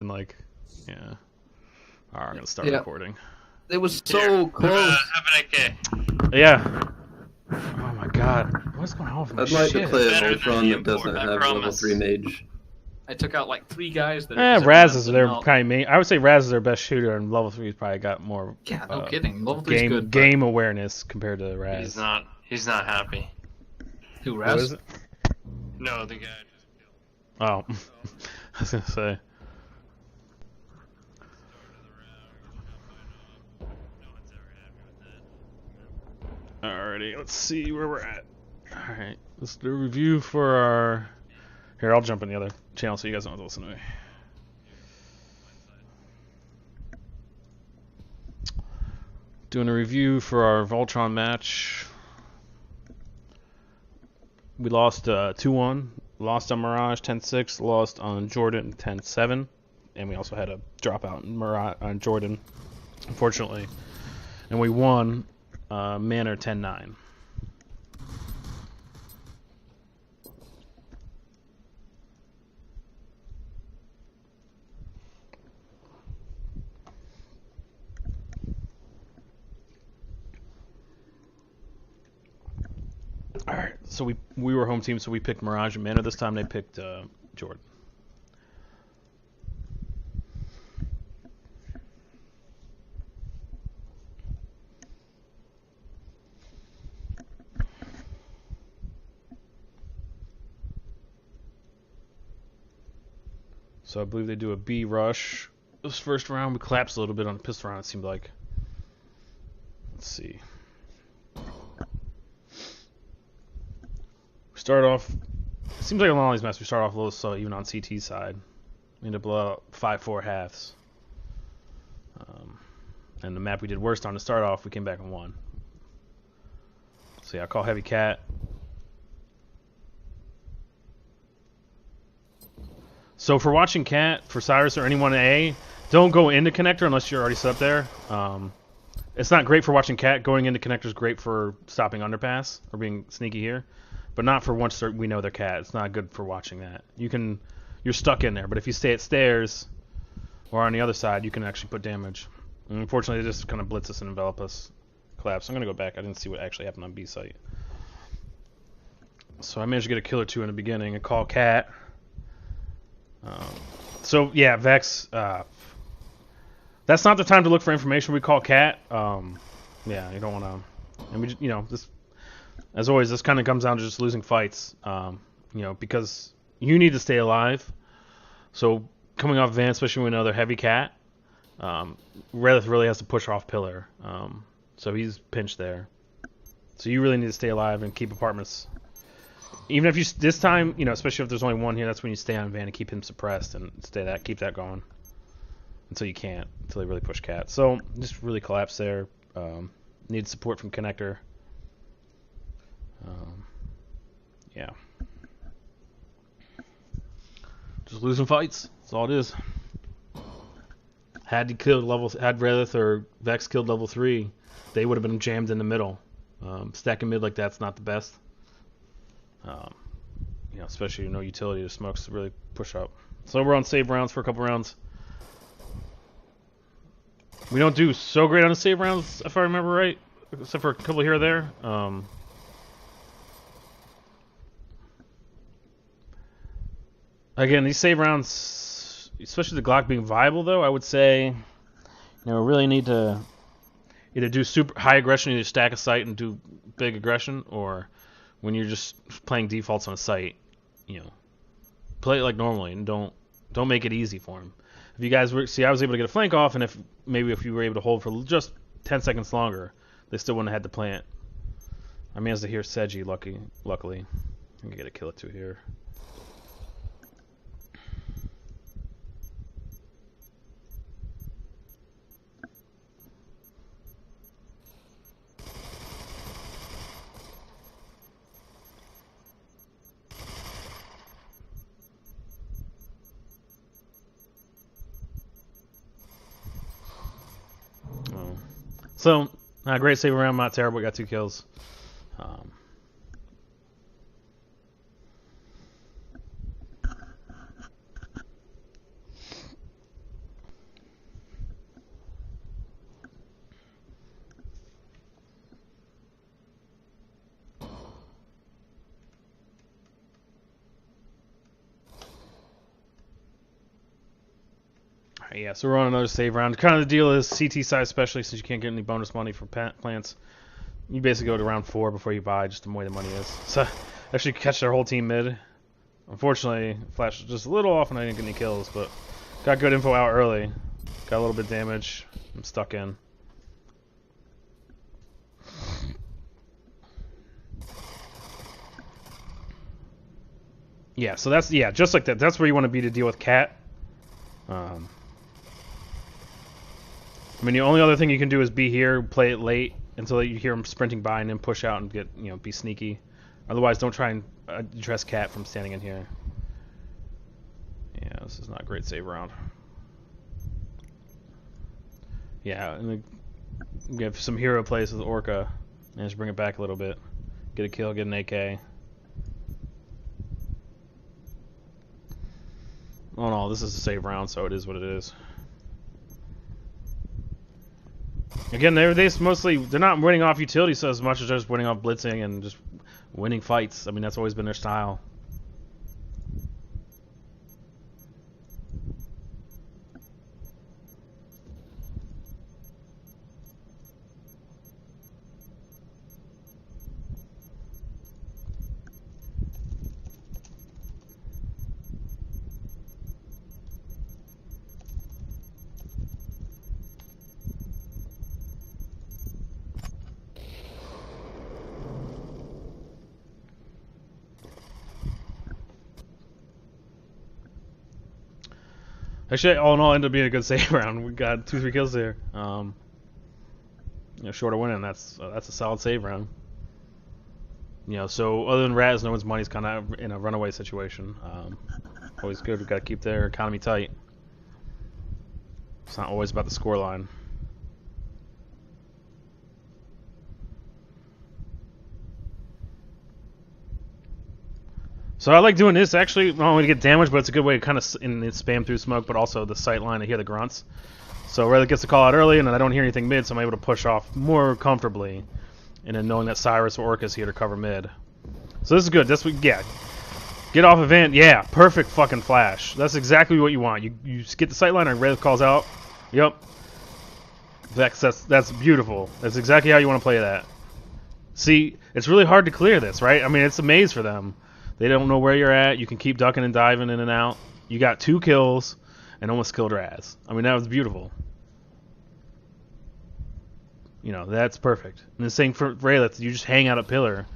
been like, yeah. All right, I'm gonna start recording. It was so close. Yeah. Oh my god, what's going on with my I'd like shit? to play a Voltron that doesn't have level 3 mage. I took out like 3 guys that Raz is their kind of main. I would say Raz is their best shooter, and level 3's probably got more. Yeah, no kidding. Level 3's good. Game awareness compared to Raz. He's not happy. Who, Raz? Who is it? No, the guy just killed. Oh, I was gonna say. Alrighty, let's see where we're at. Alright, let's do a review for our... Here, I'll jump in the other channel so you guys don't have to listen to me. Doing a review for our Voltron match. We lost 2-1. Lost on Mirage 10-6. Lost on Jordan 10-7. And we also had a dropout on Jordan, unfortunately. And we won Manor 10-9. Alright, so we were home team, so we picked Mirage and Manor. This time they picked Jordan. So I believe they do a B rush. This first round we collapsed a little bit on the pistol round, it seemed like. Let's see. We start off, it seems like a lot of these maps we start off low, so even on CT side. We end up blow out 5-4 halves. And the map we did worst on to start off, we came back and won. So yeah, I call Heavy Cat. So for watching Cat, for Cyrus or anyone in A, don't go into connector unless you're already set up there. It's not great for watching Cat. Going into connector is great for stopping underpass or being sneaky here, but not for once we know they're Cat. It's not good for watching that. You're stuck in there, but if you stay at stairs or on the other side, you can actually put damage. And unfortunately, they just kind of blitz us and envelop us. Collapse. I'm gonna go back. I didn't see what actually happened on B site. So I managed to get a kill or two in the beginning and call Cat. So yeah, Vex. That's not the time to look for information. We call Cat. Yeah, you don't want to. And we, this, as always, this kind of comes down to just losing fights. Because you need to stay alive. So coming off van, especially with another Heavy Cat, Redith really has to push off pillar. So he's pinched there. So you really need to stay alive and keep apartments. Even if you this time, especially if there's only one here, that's when you stay on van and keep him suppressed and keep that going until you can't, until they really push Cat. So just really collapsed there. Need support from connector. Yeah, just losing fights. That's all it is. Had Redith or Vex killed level 3, they would have been jammed in the middle. Stacking mid like that's not the best. Especially no utility to smokes to really push up. So we're on save rounds for a couple rounds. We don't do so great on the save rounds, if I remember right, except for a couple here or there. Again, these save rounds, especially the Glock being viable, though, I would say, really need to either do super high aggression, either stack a site and do big aggression, or when you're just playing defaults on a site, play it like normally and don't make it easy for him. If you guys I was able to get a flank off, and if you were able to hold for just 10 seconds longer, they still wouldn't have had to plant. I managed to hear Seji, luckily. I can get a kill or two here. So, great save around, not terrible, got 2 kills. Alright, yeah, so we're on another save round. Kind of the deal is CT side, especially since you can't get any bonus money for plants. You basically go to round 4 before you buy, just the way the money is. So actually catch their whole team mid. Unfortunately, Flash was just a little off and I didn't get any kills, but got good info out early. Got a little bit of damage. I'm stuck in. Yeah, so that's, yeah, just like that. That's where you want to be to deal with Cat. I mean, the only other thing you can do is be here, play it late until you hear him sprinting by, and then push out and get, you know, be sneaky. Otherwise, don't try and address Cat from standing in here. Yeah, this is not a great save round. Yeah, and we have some hero plays with Orca. Managed to bring it back a little bit. Get a kill, get an AK. Oh no, this is a save round, so it is what it is. Again, they're not winning off utility so as much as they're just winning off blitzing and just winning fights. I mean, that's always been their style. Actually, all in all, ended up being a good save round. We got 2-3 kills there. You know, short of winning, that's a solid save round. You know, so other than Raz, no one's money's kind of in a runaway situation. Always good. We've got to keep their economy tight. It's not always about the scoreline. So I like doing this actually, not only to get damage, but it's a good way to kind of spam through smoke, but also the sight line to hear the grunts. So Rayleigh gets the call out early, and then I don't hear anything mid, so I'm able to push off more comfortably. And then knowing that Cyrus or Orca's here to cover mid. So this is good. This yeah. Get off event. Yeah, perfect fucking flash. That's exactly what you want. You get the sight line and Rayleigh calls out. Yep. That's beautiful. That's exactly how you want to play that. See, it's really hard to clear this, right? I mean, it's a maze for them. They don't know where you're at. You can keep ducking and diving in and out. You got 2 kills and almost killed Raz. I mean, that was beautiful. You know, that's perfect. And the same for Rayleigh, you just hang out at pillar.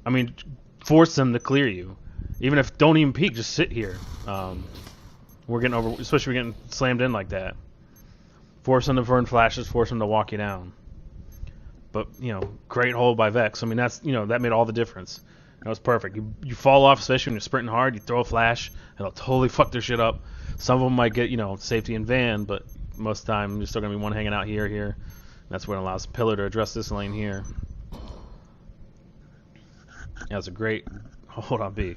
I mean, force them to clear you. Even if don't even peek, just sit here. We're getting over, especially we're getting slammed in like that. Force them to burn flashes, force them to walk you down. But, you know, great hold by Vex. I mean, that's, you know, that made all the difference. That was perfect. You fall off, especially when you're sprinting hard. You throw a flash, it'll totally fuck their shit up. Some of them might get, you know, safety in van, but most of the time there's still going to be one hanging out here. That's what allows Pillar to address this lane here. Yeah, it's a great hold on B.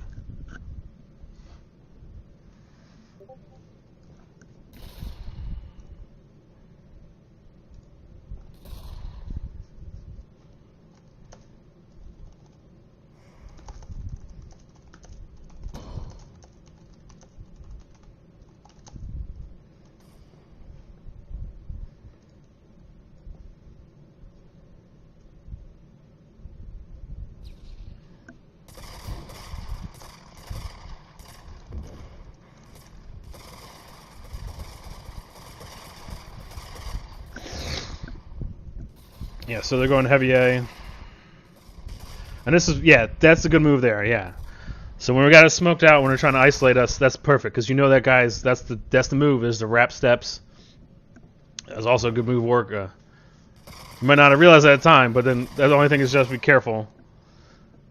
Yeah, so they're going heavy A. And this is, yeah, that's a good move there, yeah. So when we got it smoked out, when they're trying to isolate us, that's perfect, because you know that guy's, that's the move, is the wrap steps. That's also a good move work. You might not have realized that at the time, but then the only thing is just be careful.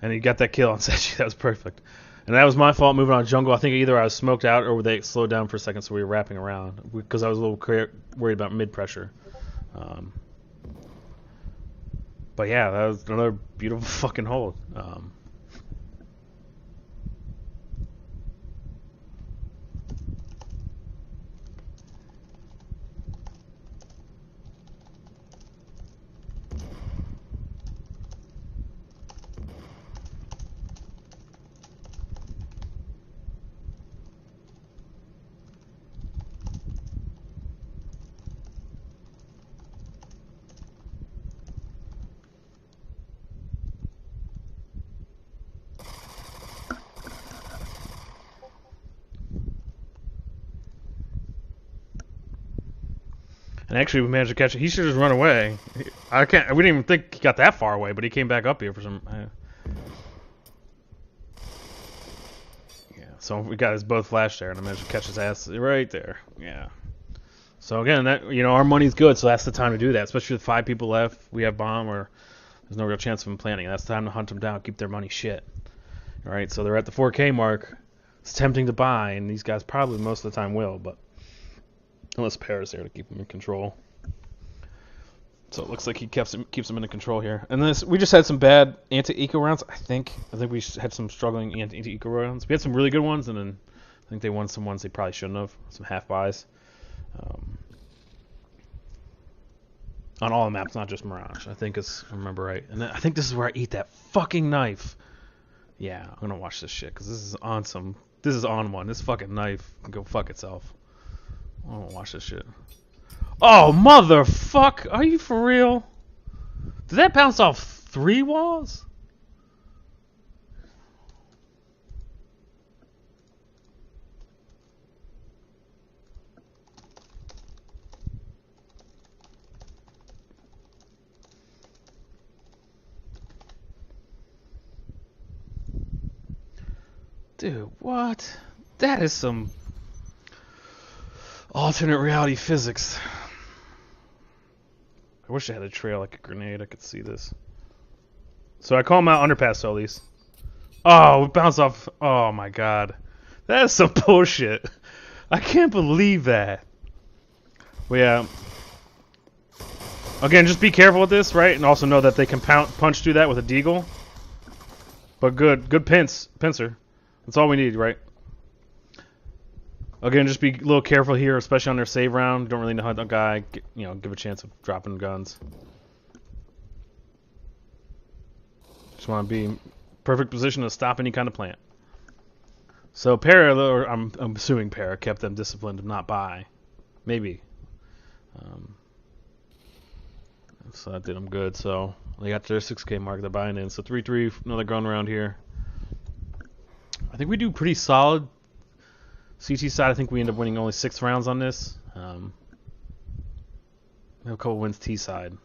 And he got that kill on Sechi, that was perfect. And that was my fault moving on jungle. I think either I was smoked out or they slowed down for a second, so we were wrapping around, because I was a little worried about mid pressure. But yeah, that was another beautiful fucking hold. And actually, we managed to catch it. He should just run away. I can't. We didn't even think he got that far away, but he came back up here for some. Yeah. So we got his both flash there, and I managed to catch his ass right there. Yeah. So again, that our money's good, so that's the time to do that. Especially with 5 people left, we have bomb, or there's no real chance of him planting. That's the time to hunt them down, keep their money shit. All right. So they're at the 4K mark. It's tempting to buy, and these guys probably most of the time will, but. Unless Paris there to keep him in control. So it looks like he keeps him in control here. And we just had some bad anti-eco rounds, I think. I think we had some struggling anti-eco rounds. We had some really good ones, and then I think they won some ones they probably shouldn't have. Some half buys. On all the maps, not just Mirage. I think if I remember right. And then I think this is where I eat that fucking knife. Yeah, I'm gonna watch this shit, because this is on some... This is on one. This fucking knife can go fuck itself. I don't watch this shit. Oh, motherfuck! Are you for real? Did that bounce off 3 walls? Dude, what? That is some... alternate reality physics. I wish I had a trail like a grenade. I could see this. So I call him out underpass, so at least. Oh, it bounced off. Oh my god. That is some bullshit. I can't believe that. Well, yeah. Again, just be careful with this, right? And also know that they can punch through that with a deagle. But good pincer. That's all we need, right? Again, just be a little careful here, especially on their save round. Don't really know how a guy, give a chance of dropping guns. Just want to be in perfect position to stop any kind of plant. So Para, or I'm assuming Para, kept them disciplined to not buy. Maybe. So that did them good. So they got their 6K mark. They're buying in. So 3-3, another gun round here. I think we do pretty solid. CT side, I think we end up winning only 6 rounds on this. We have a couple wins T side.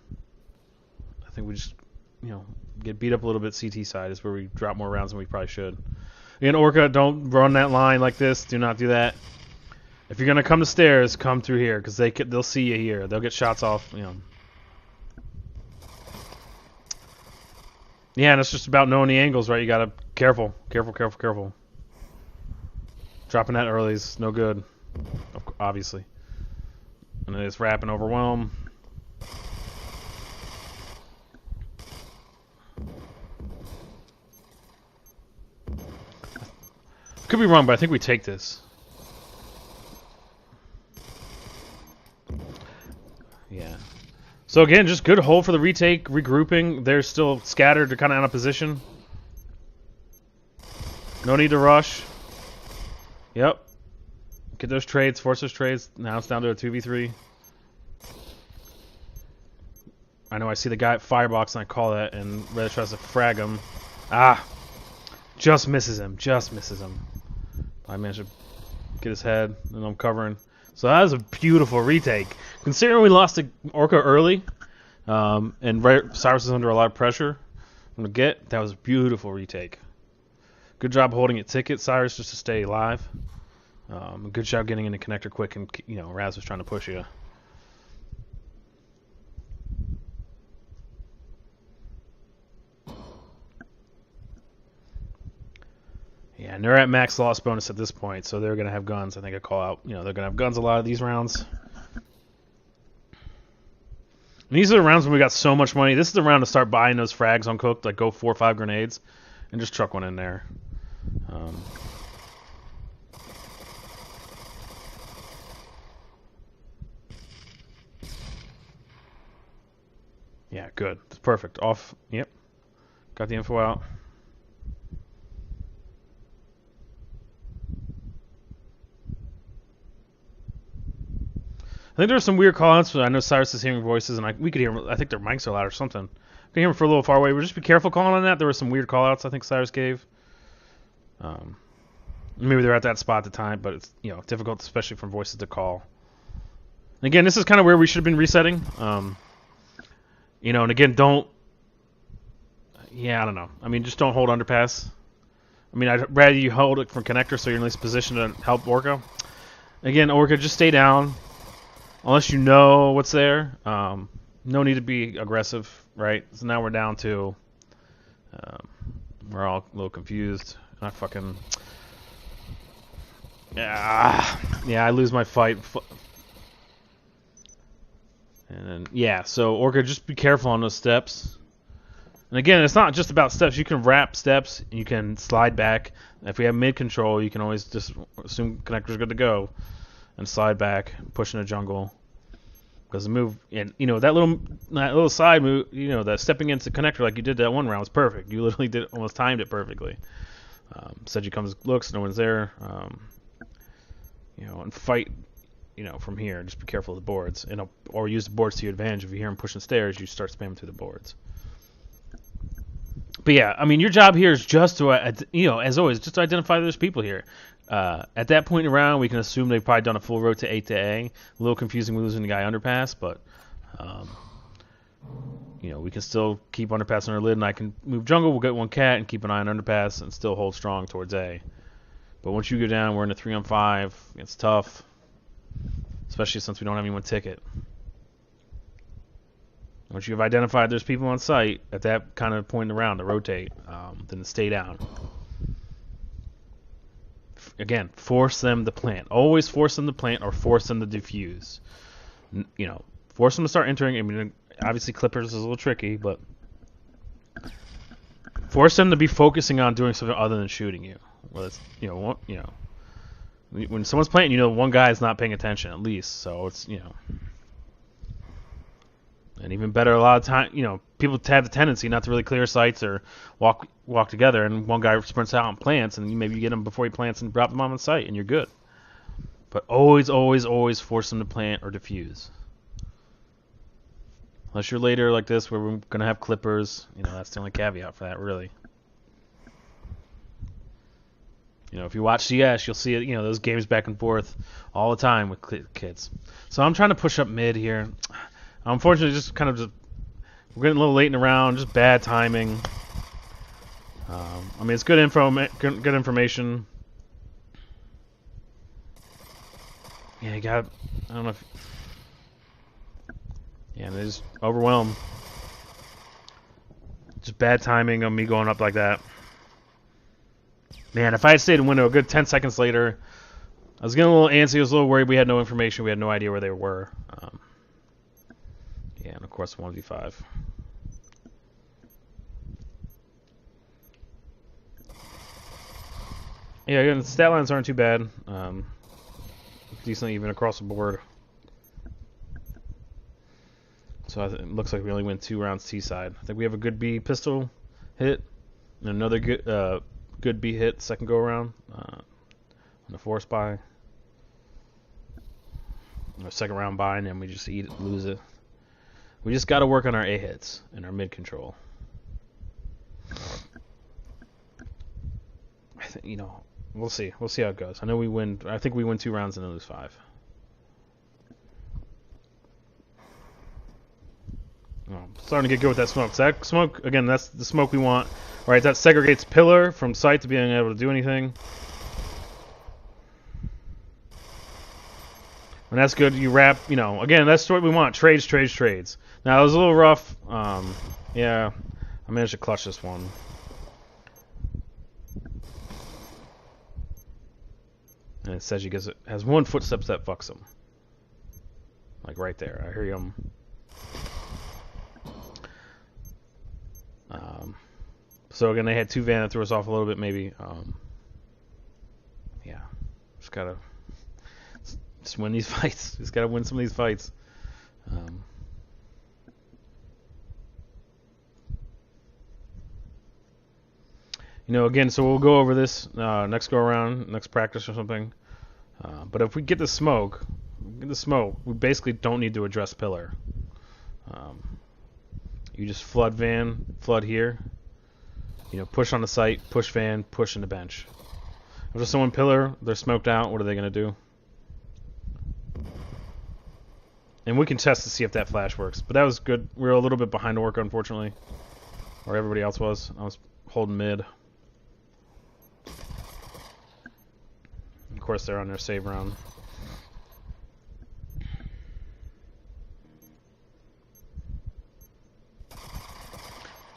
I think we just, get beat up a little bit. CT side is where we drop more rounds than we probably should. Again, Orca, don't run that line like this. Do not do that. If you're gonna come to stairs, come through here, because they'll see you here. They'll get shots off. Yeah, and it's just about knowing the angles, right? You gotta careful. Dropping that early is no good, obviously. And then it's wrap and overwhelm. Could be wrong, but I think we take this. Yeah. So again, just good hold for the retake, regrouping. They're still scattered. They're kind of out of position. No need to rush. Yep. Get those trades, force those trades. Now it's down to a 2v3. I know I see the guy at firebox and I call that, and Red tries to frag him. Ah! Just misses him. I managed to get his head, and I'm covering. So that was a beautiful retake. Considering we lost to Orca early, and Cyrus is under a lot of pressure from the get, that was a beautiful retake. Good job holding it ticket, Cyrus, just to stay alive. Good job getting in the connector quick, and Raz was trying to push you. Yeah, and they're at max loss bonus at this point, so they're gonna have guns. I think I call out, they're gonna have guns a lot of these rounds. And these are the rounds when we got so much money. This is the round to start buying those frags uncooked, like go 4 or 5 grenades, and just truck one in there. Yeah, good. It's perfect. Off. Yep. Got the info out. I think there's some weird call-outs. I know Cyrus is hearing voices, and we could hear them. I think their mics are loud or something. We can hear them for a little far away. But just be careful calling on that. There were some weird call-outs I think Cyrus gave. Maybe they're at that spot at the time, but it's difficult, especially from voices to call. And again, this is kind of where we should have been resetting. You know, and again, don't. Yeah, I don't know. I mean, just don't hold underpass. I mean, I'd rather you hold it from connector so you're in at least position to help Orca. Again, Orca, just stay down. Unless you know what's there. No need to be aggressive, right? So now we're down to... we're all a little confused. Not fucking... Yeah, I lose my fight. And then, yeah, so Orca, just be careful on those steps. And again, it's not just about steps. You can wrap steps, and you can slide back. If we have mid control, you can always just assume connector's good to go, and slide back, push in the jungle. Because the move, and you know that little side move, you know, that stepping into connector like you did that one round was perfect. You literally almost timed it perfectly. Seiji comes, looks, no one's there. You know, and fight. You know, from here, just be careful of the boards, and or use the boards to your advantage. If you hear him pushing stairs, you start spamming through the boards. But yeah, I mean, your job here is just to, you know, as always, just to identify those people here. At that point in the round, we can assume they've probably done a full rotate to 8 to A. A little confusing losing the guy underpass, but, you know, we can still keep underpass on our lid, and I can move jungle, we'll get one cat, and keep an eye on underpass, and still hold strong towards A. But once you go down, we're in a 3-on-5. It's tough, especially since we don't have anyone ticket. Once you've identified there's people on site at that kind of point in the round to rotate, then stay down. Again, force them to plant. Always force them to plant or force them to defuse. You know, force them to start entering. I mean, obviously Clippers is a little tricky, but force them to be focusing on doing something other than shooting you. Well, it's, you know, when someone's planting, you know, one guy is not paying attention at least. So it's, you know. And even better, a lot of time, you know, people have the tendency not to really clear sites or walk together, and one guy sprints out and plants, and maybe you get him before he plants and drop them on the site, and you're good. But always, always, always force them to plant or defuse. Unless you're later like this, where we're going to have clippers, you know, that's the only caveat for that, really. You know, if you watch CS, you'll see it, you know, those games back and forth all the time with kids. So I'm trying to push up mid here. Unfortunately, we're getting a little late in the round, just bad timing. I mean, it's good good information. Yeah, I don't know if... Yeah, they just overwhelmed. Just bad timing of me going up like that. Man, if I had stayed in window a good 10 seconds later, I was getting a little antsy, I was a little worried we had no information, we had no idea where they were. Yeah, and of course 1v5. Yeah, again, the stat lines aren't too bad. Decently even across the board. So it looks like we only went 2 rounds T side. I think we have a good B pistol hit, and another good B hit second go around on the force buy. A second round buy, and then we just lose it. We just got to work on our A hits and our mid control. I think, you know, we'll see. We'll see how it goes. I know we win. I think we win 2 rounds and then lose 5. Oh, starting to get good with that smoke. So that smoke, again, that's the smoke we want. All right, that segregates pillar from site to being able to do anything. And that's good. You wrap, you know, again, that's what we want. Trades, trades, trades. Now, it was a little rough. Yeah, I managed to clutch this one. And it says he has 1 footsteps that fucks him. Like right there. I hear him. So again, they had 2 van that threw us off a little bit, maybe. Yeah, just gotta win these fights. Just gotta win some of these fights. You know, again, so we'll go over this next go around, next practice or something. But if we get the smoke, we basically don't need to address pillar. You just flood van, flood here. You know, push on the site, push van, push in the bench. If there's someone pillar, they're smoked out, what are they going to do? And we can test to see if that flash works. But that was good. We were a little bit behind Orca, unfortunately. Or everybody else was. I was holding mid. Of course, they're on their save round.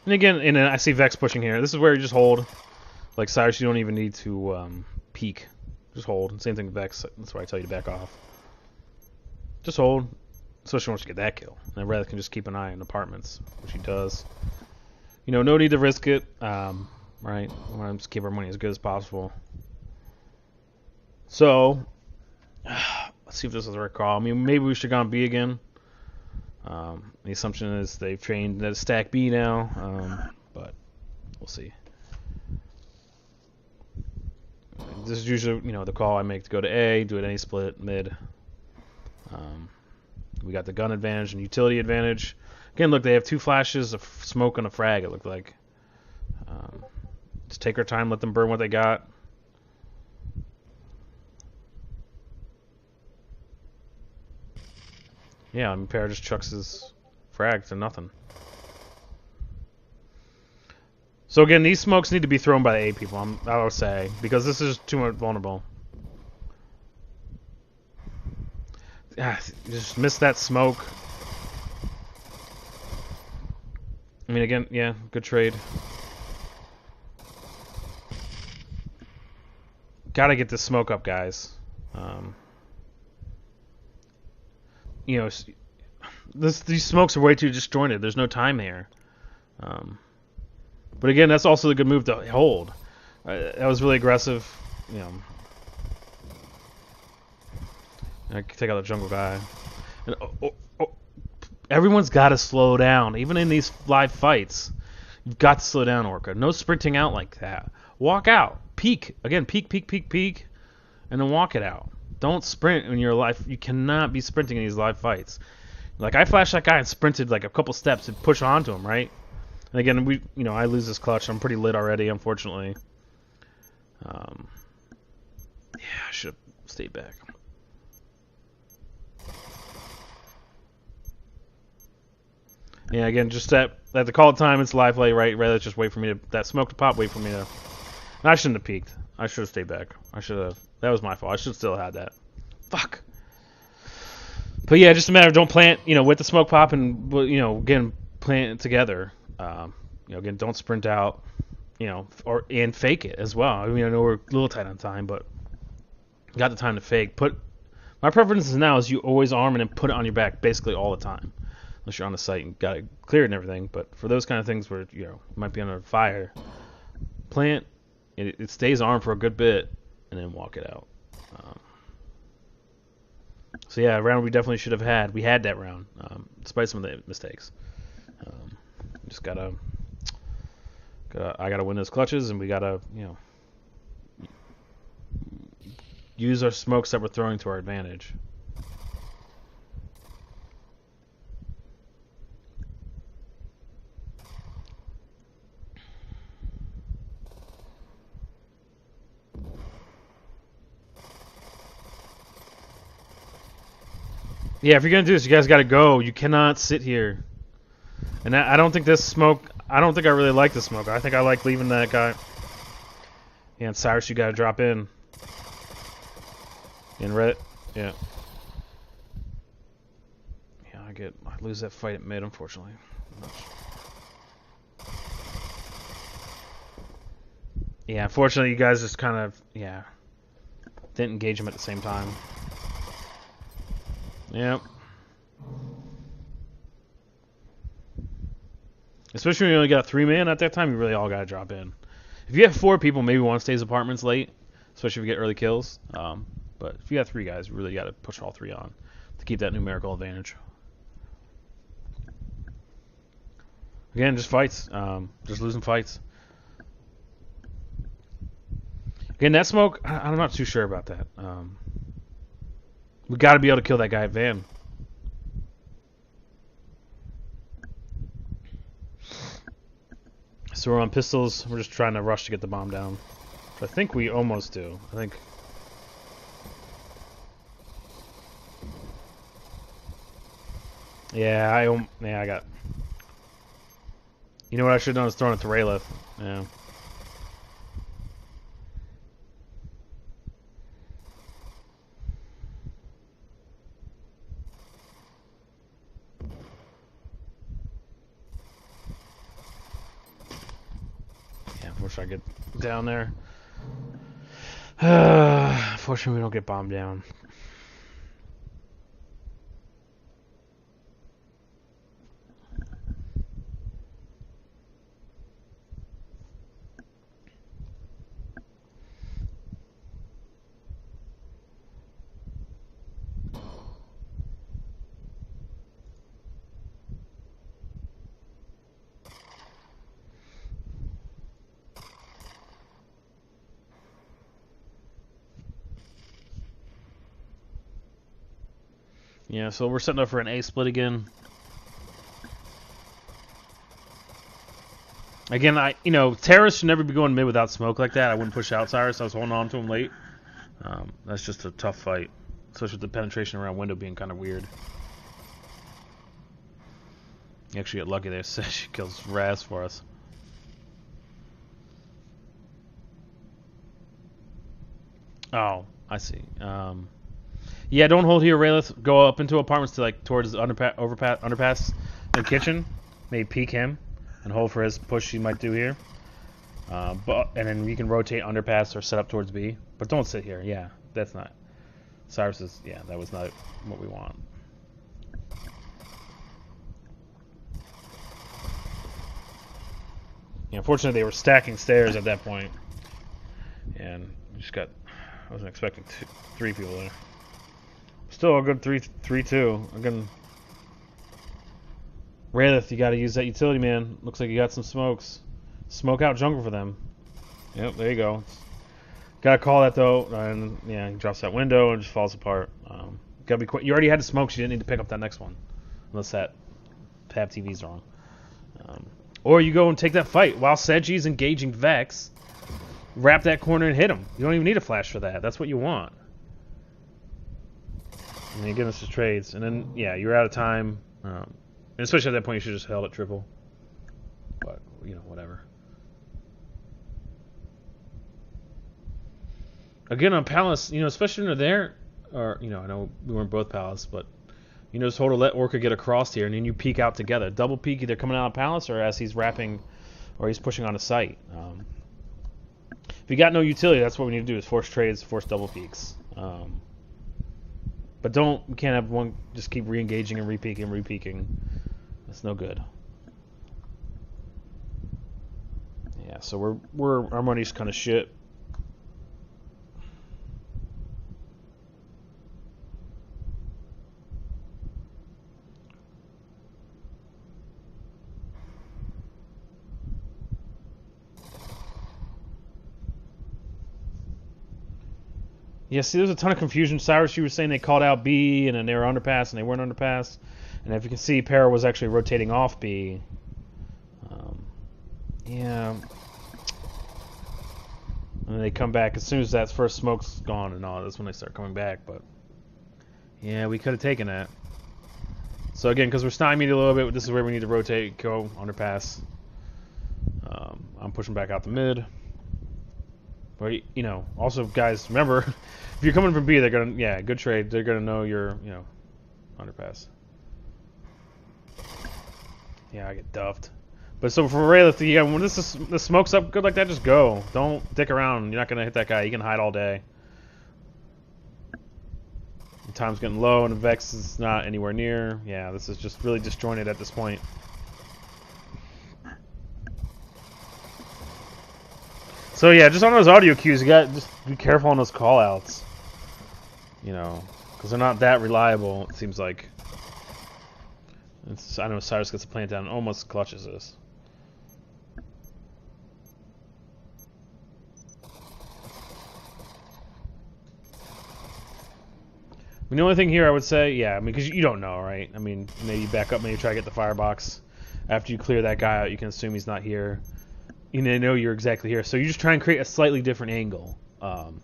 And again, I see Vex pushing here. This is where you just hold. Like Cyrus, you don't even need to peek. Just hold. And same thing with Vex. That's why I tell you to back off. Just hold. Especially once you get that kill. And Red can just keep an eye on apartments, which he does. You know, no need to risk it. Right? We want to just keep our money as good as possible. So, let's see if this is the right call. I mean, maybe we should have gone B again. The assumption is they've trained at stack B now, but we'll see. This is usually, you know, the call I make to go to A, do an A split, mid. We got the gun advantage and utility advantage. Again, look, they have 2 flashes of smoke and a frag, it looked like. Just take our time, let them burn what they got. Yeah, I mean, Pear just chucks his frag to nothing. So again, these smokes need to be thrown by the A people, I would say, because this is too much vulnerable. Ah, you just missed that smoke. I mean, again, yeah, good trade. Gotta get this smoke up, guys. You know, these smokes are way too disjointed. There's no time here. But again, that's also a good move to hold. That was really aggressive. You know, I can take out the jungle guy. And, everyone's got to slow down, even in these live fights. You've got to slow down, Orca. No sprinting out like that. Walk out. Peek. Again, peek, peek, peek, peek. And then walk it out. Don't sprint in your life. You cannot be sprinting in these live fights. Like, I flashed that guy and sprinted like a couple steps to push onto him, right? And again, I lose this clutch. I'm pretty lit already, unfortunately. Yeah, I should have stayed back. Yeah, again, just at the call time, it's live play, right? Rather just wait for me to that smoke to pop. Wait for me to. And I shouldn't have peeked. I should have stayed back. I should have. That was my fault. I should have still had that. Fuck. But yeah, just a matter of don't plant, with the smoke pop and, again, plant it together. Again, don't sprint out, and fake it as well. I mean, I know we're a little tight on time, but you got the time to fake. My preference now is you always arm and then put it on your back basically all the time. Unless you're on the site and got it cleared and everything. But for those kind of things where, you might be under fire, plant, it stays armed for a good bit, and then walk it out. So yeah, a round we definitely should have had. We had that round, despite some of the mistakes. Just gotta I gotta win those clutches, and we gotta, use our smokes that we're throwing to our advantage. Yeah, if you're gonna do this, you guys gotta go. You cannot sit here. And I don't think this smoke. I don't think I really like this smoke. I think I like leaving that guy. Yeah, and Cyrus, you gotta drop in. And Red, yeah. Yeah, I lose that fight at mid, unfortunately. Yeah, unfortunately, you guys just kind of, didn't engage him at the same time. Yep. Especially when you only got 3 man at that time, you really all gotta drop in. If you have 4 people, maybe one stays apartments late, especially if you get early kills. But if you got 3 guys, you really gotta push all 3 on to keep that numerical advantage. Again, just fights. Just losing fights. Again, that smoke, I'm not too sure about that. We got to be able to kill that guy at Van. So we're on pistols. We're just trying to rush to get the bomb down. Which I think we almost do. I think. Yeah, I got. You know what I should have done is thrown it to Raylith. Yeah. Yeah, unfortunately I get down there. Unfortunately we don't get bombed down. Yeah, so we're setting up for an A split again. Again, terrorists should never be going mid without smoke like that. I wouldn't push out Cyrus. I was holding on to him late. That's just a tough fight, especially with the penetration around window being kind of weird. You actually get lucky there. She kills Raz for us. Oh, I see. Yeah, don't hold here, Raylith. Go up into apartments to towards the underpass, the kitchen. Maybe peek him and hold for his push he might do here. And then you can rotate underpass or set up towards B. But don't sit here. Yeah, that's not. Cyrus is. Yeah, that was not what we want. Yeah, unfortunately they were stacking stairs at that point, and we just got. I wasn't expecting 3 people there. Still a good 3-2. Again, Raylith, you got to use that utility, man. Looks like you got some smokes. Smoke out jungle for them. Yep, there you go. Gotta call that though, and yeah, he drops that window and just falls apart. Gotta be quick. You already had the smokes. You didn't need to pick up that next one, unless that tab TV's wrong. Or you go and take that fight while Seji's engaging Vex. Wrap that corner and hit him. You don't even need a flash for that. That's what you want. And then you get us to trades, and then yeah, you're out of time. And especially at that point, you should just held it triple. But whatever. Again on Palace, especially when they're there, or I know we weren't both Palace, but just hold to let Orca get across here, and then you peek out together. Double peek either coming out of Palace or as he's wrapping, or he's pushing on a site. If you got no utility, that's what we need to do: is force trades, force double peeks. But you can't have one just keep re-engaging and re-peeking. That's no good. Yeah, so our money's kind of shit. Yeah, see, there's a ton of confusion. Cyrus, you were saying they called out B, and then they were underpass, and they weren't underpass. And if you can see, Para was actually rotating off B. Yeah. And then they come back as soon as that first smoke's gone and all. That's when they start coming back. But yeah, we could have taken that. So again, because we're stymied a little bit, this is where we need to rotate, go underpass. I'm pushing back out the mid. But also guys, remember, if you're coming from B, they're gonna good trade. They're gonna know you're underpass. Yeah, I get duffed. But so for Raylith, when the smoke's up good like that, just go. Don't dick around. You're not gonna hit that guy. You can hide all day. The time's getting low, and Vex is not anywhere near. Yeah, this is just really disjointed at this point. So yeah, just on those audio cues, you got just be careful on those callouts. Because they're not that reliable. It seems like. I know Cyrus gets a plant down and almost clutches this. The only thing here I would say, because you don't know, right? Maybe back up, maybe try to get the firebox. After you clear that guy out, you can assume he's not here. They know you're exactly here, so you just try and create a slightly different angle. Do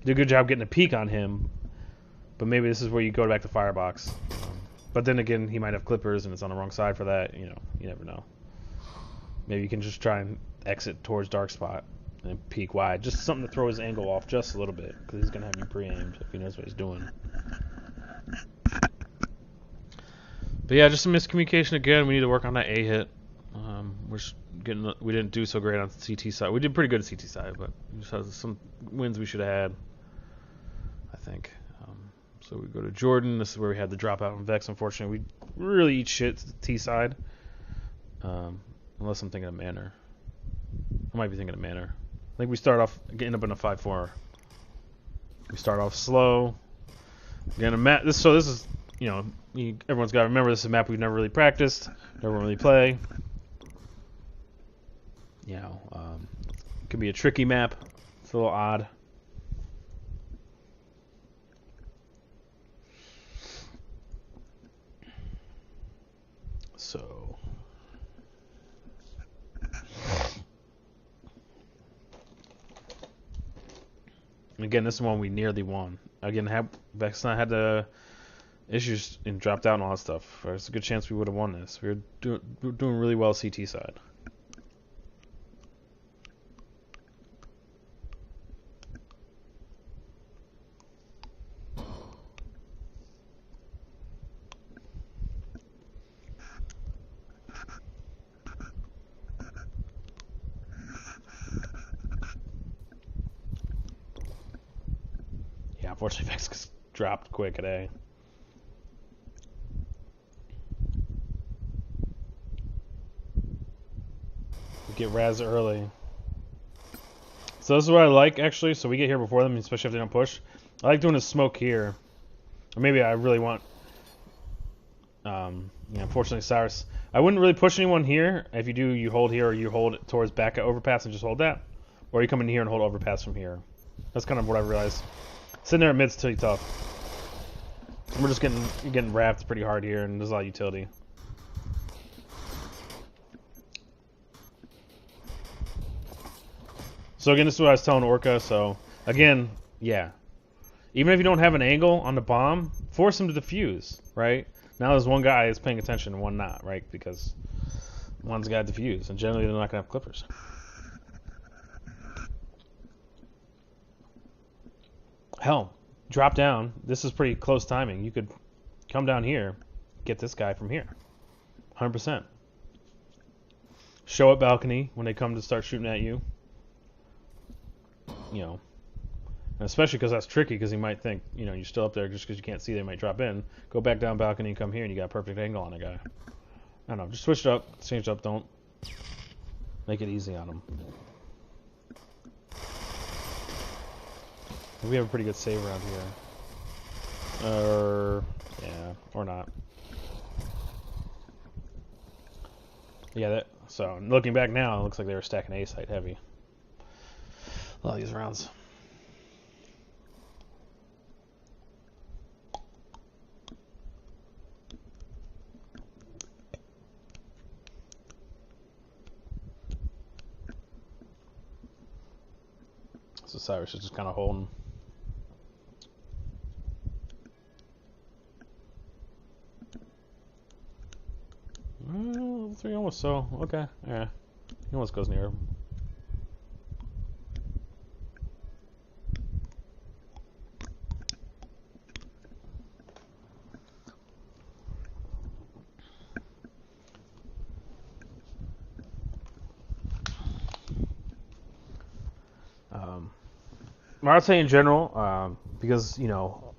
a good job getting a peek on him, but maybe this is where you go back to firebox. But then again, he might have clippers and it's on the wrong side for that. You know, you never know. Maybe you can just try and exit towards dark spot and peek wide. Just something to throw his angle off just a little bit, because he's going to have you pre-aimed if he knows what he's doing. But yeah, just some miscommunication again. We need to work on that A hit. We didn't do so great on CT side. We did pretty good at CT side, but we just had some wins we should have had, I think. So we go to Jordan. This is where we had the dropout from Vex. Unfortunately, we really eat shit to the T side. Unless I'm thinking of Manor. I might be thinking of Manor. I think we start off getting up in a 5-4. We start off slow. Again, this is, you know, everyone's got to remember this is a map we've never really practiced, never really play. You know, it could be a tricky map. It's a little odd. So, again, this is one we nearly won. Again, Vex and I had the issues and dropped out and all that stuff. There's a good chance we would have won this. We were doing really well CT side. Unfortunately, Vex dropped quick at A. We get Raz early. So this is what I like, actually. So we get here before them, especially if they don't push. I like doing a smoke here. Or maybe I really want... yeah, unfortunately, Cyrus... I wouldn't really push anyone here. If you do, you hold here, or you hold it towards back at overpass and just hold that. Or you come in here and hold overpass from here. That's kind of what I realized. Sitting there at mid's pretty tough. We're just getting wrapped pretty hard here, and there's a lot of utility. So again, this is what I was telling Orca. So again, yeah, even if you don't have an angle on the bomb, force him to defuse, right? Now there's one guy that's paying attention and one not, right? Because one's got to defuse, and generally they're not gonna have clippers. Hell, drop down. This is pretty close timing. You could come down here, get this guy from here. 100%. Show at balcony when they come to start shooting at you. You know, and especially because that's tricky, because he might think, you know, you're still up there just because you can't see, they might drop in. Go back down balcony and come here, and you got a perfect angle on a guy. I don't know. Just switch it up, change it up. Don't make it easy on him. We have a pretty good save around here. Yeah, or not. Yeah, so looking back now, it looks like they were stacking A site heavy. A lot of these rounds. So Cyrus is just kind of holding. Level 3 almost, so okay, yeah. He almost goes near him. I'd say in general, because you know,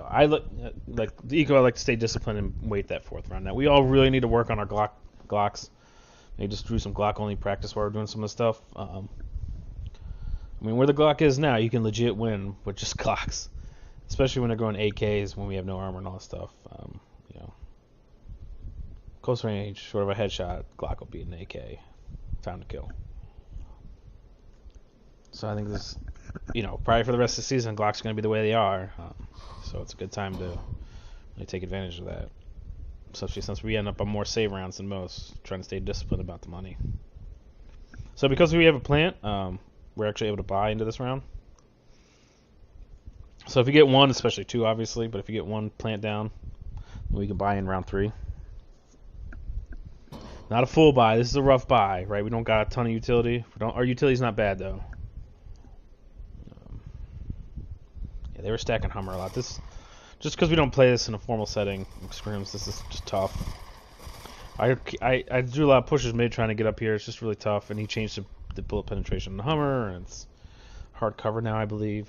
I like the eco. I like to stay disciplined and wait that 4th round. Now we all really need to work on our Glocks. I just drew some Glock only practice while we're doing some of the stuff. I mean, where the Glock is now, you can legit win with just Glocks, especially when they're going AKs when we have no armor and all that stuff. You know, close range, short of a headshot, Glock will beat an AK. Time to kill. So I think this, you know, probably for the rest of the season, Glock's going to be the way they are. So it's a good time to really take advantage of that. Especially since we end up on more save rounds than most, trying to stay disciplined about the money. So because we have a plant, we're actually able to buy into this round. So if you get 1, especially 2 obviously, but if you get 1 plant down, We can buy in round 3. Not a full buy. This is a rough buy, right? We don't got a ton of utility. Our utility's not bad though. Yeah, they were stacking Hummer a lot. This just because we don't play this in a formal setting, scrims. This is just tough. I do a lot of pushes mid trying to get up here. It's just really tough. And he changed the bullet penetration on the Hummer, and it's hard cover now, I believe.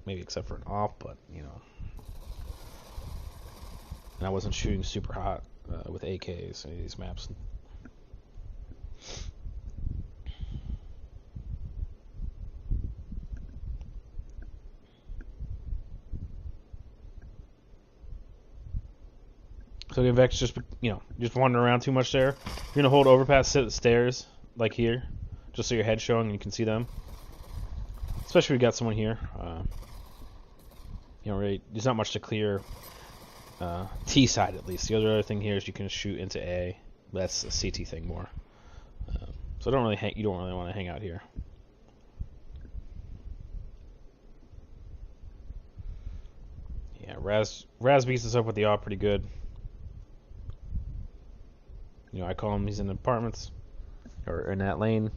Maybe except for an off, but you know. And I wasn't shooting super hot with AKs in these maps. So again, Vex just wandering around too much there. You're gonna hold overpass, sit at the stairs like here, just so your head's showing and you can see them. Especially if you got someone here. Really, there's not much to clear. T side at least. The other thing here is you can shoot into A. That's a CT thing more. So you don't really want to hang out here. Yeah, Raz beats us up with the AWP pretty good. I call him. He's in the apartments or in that lane.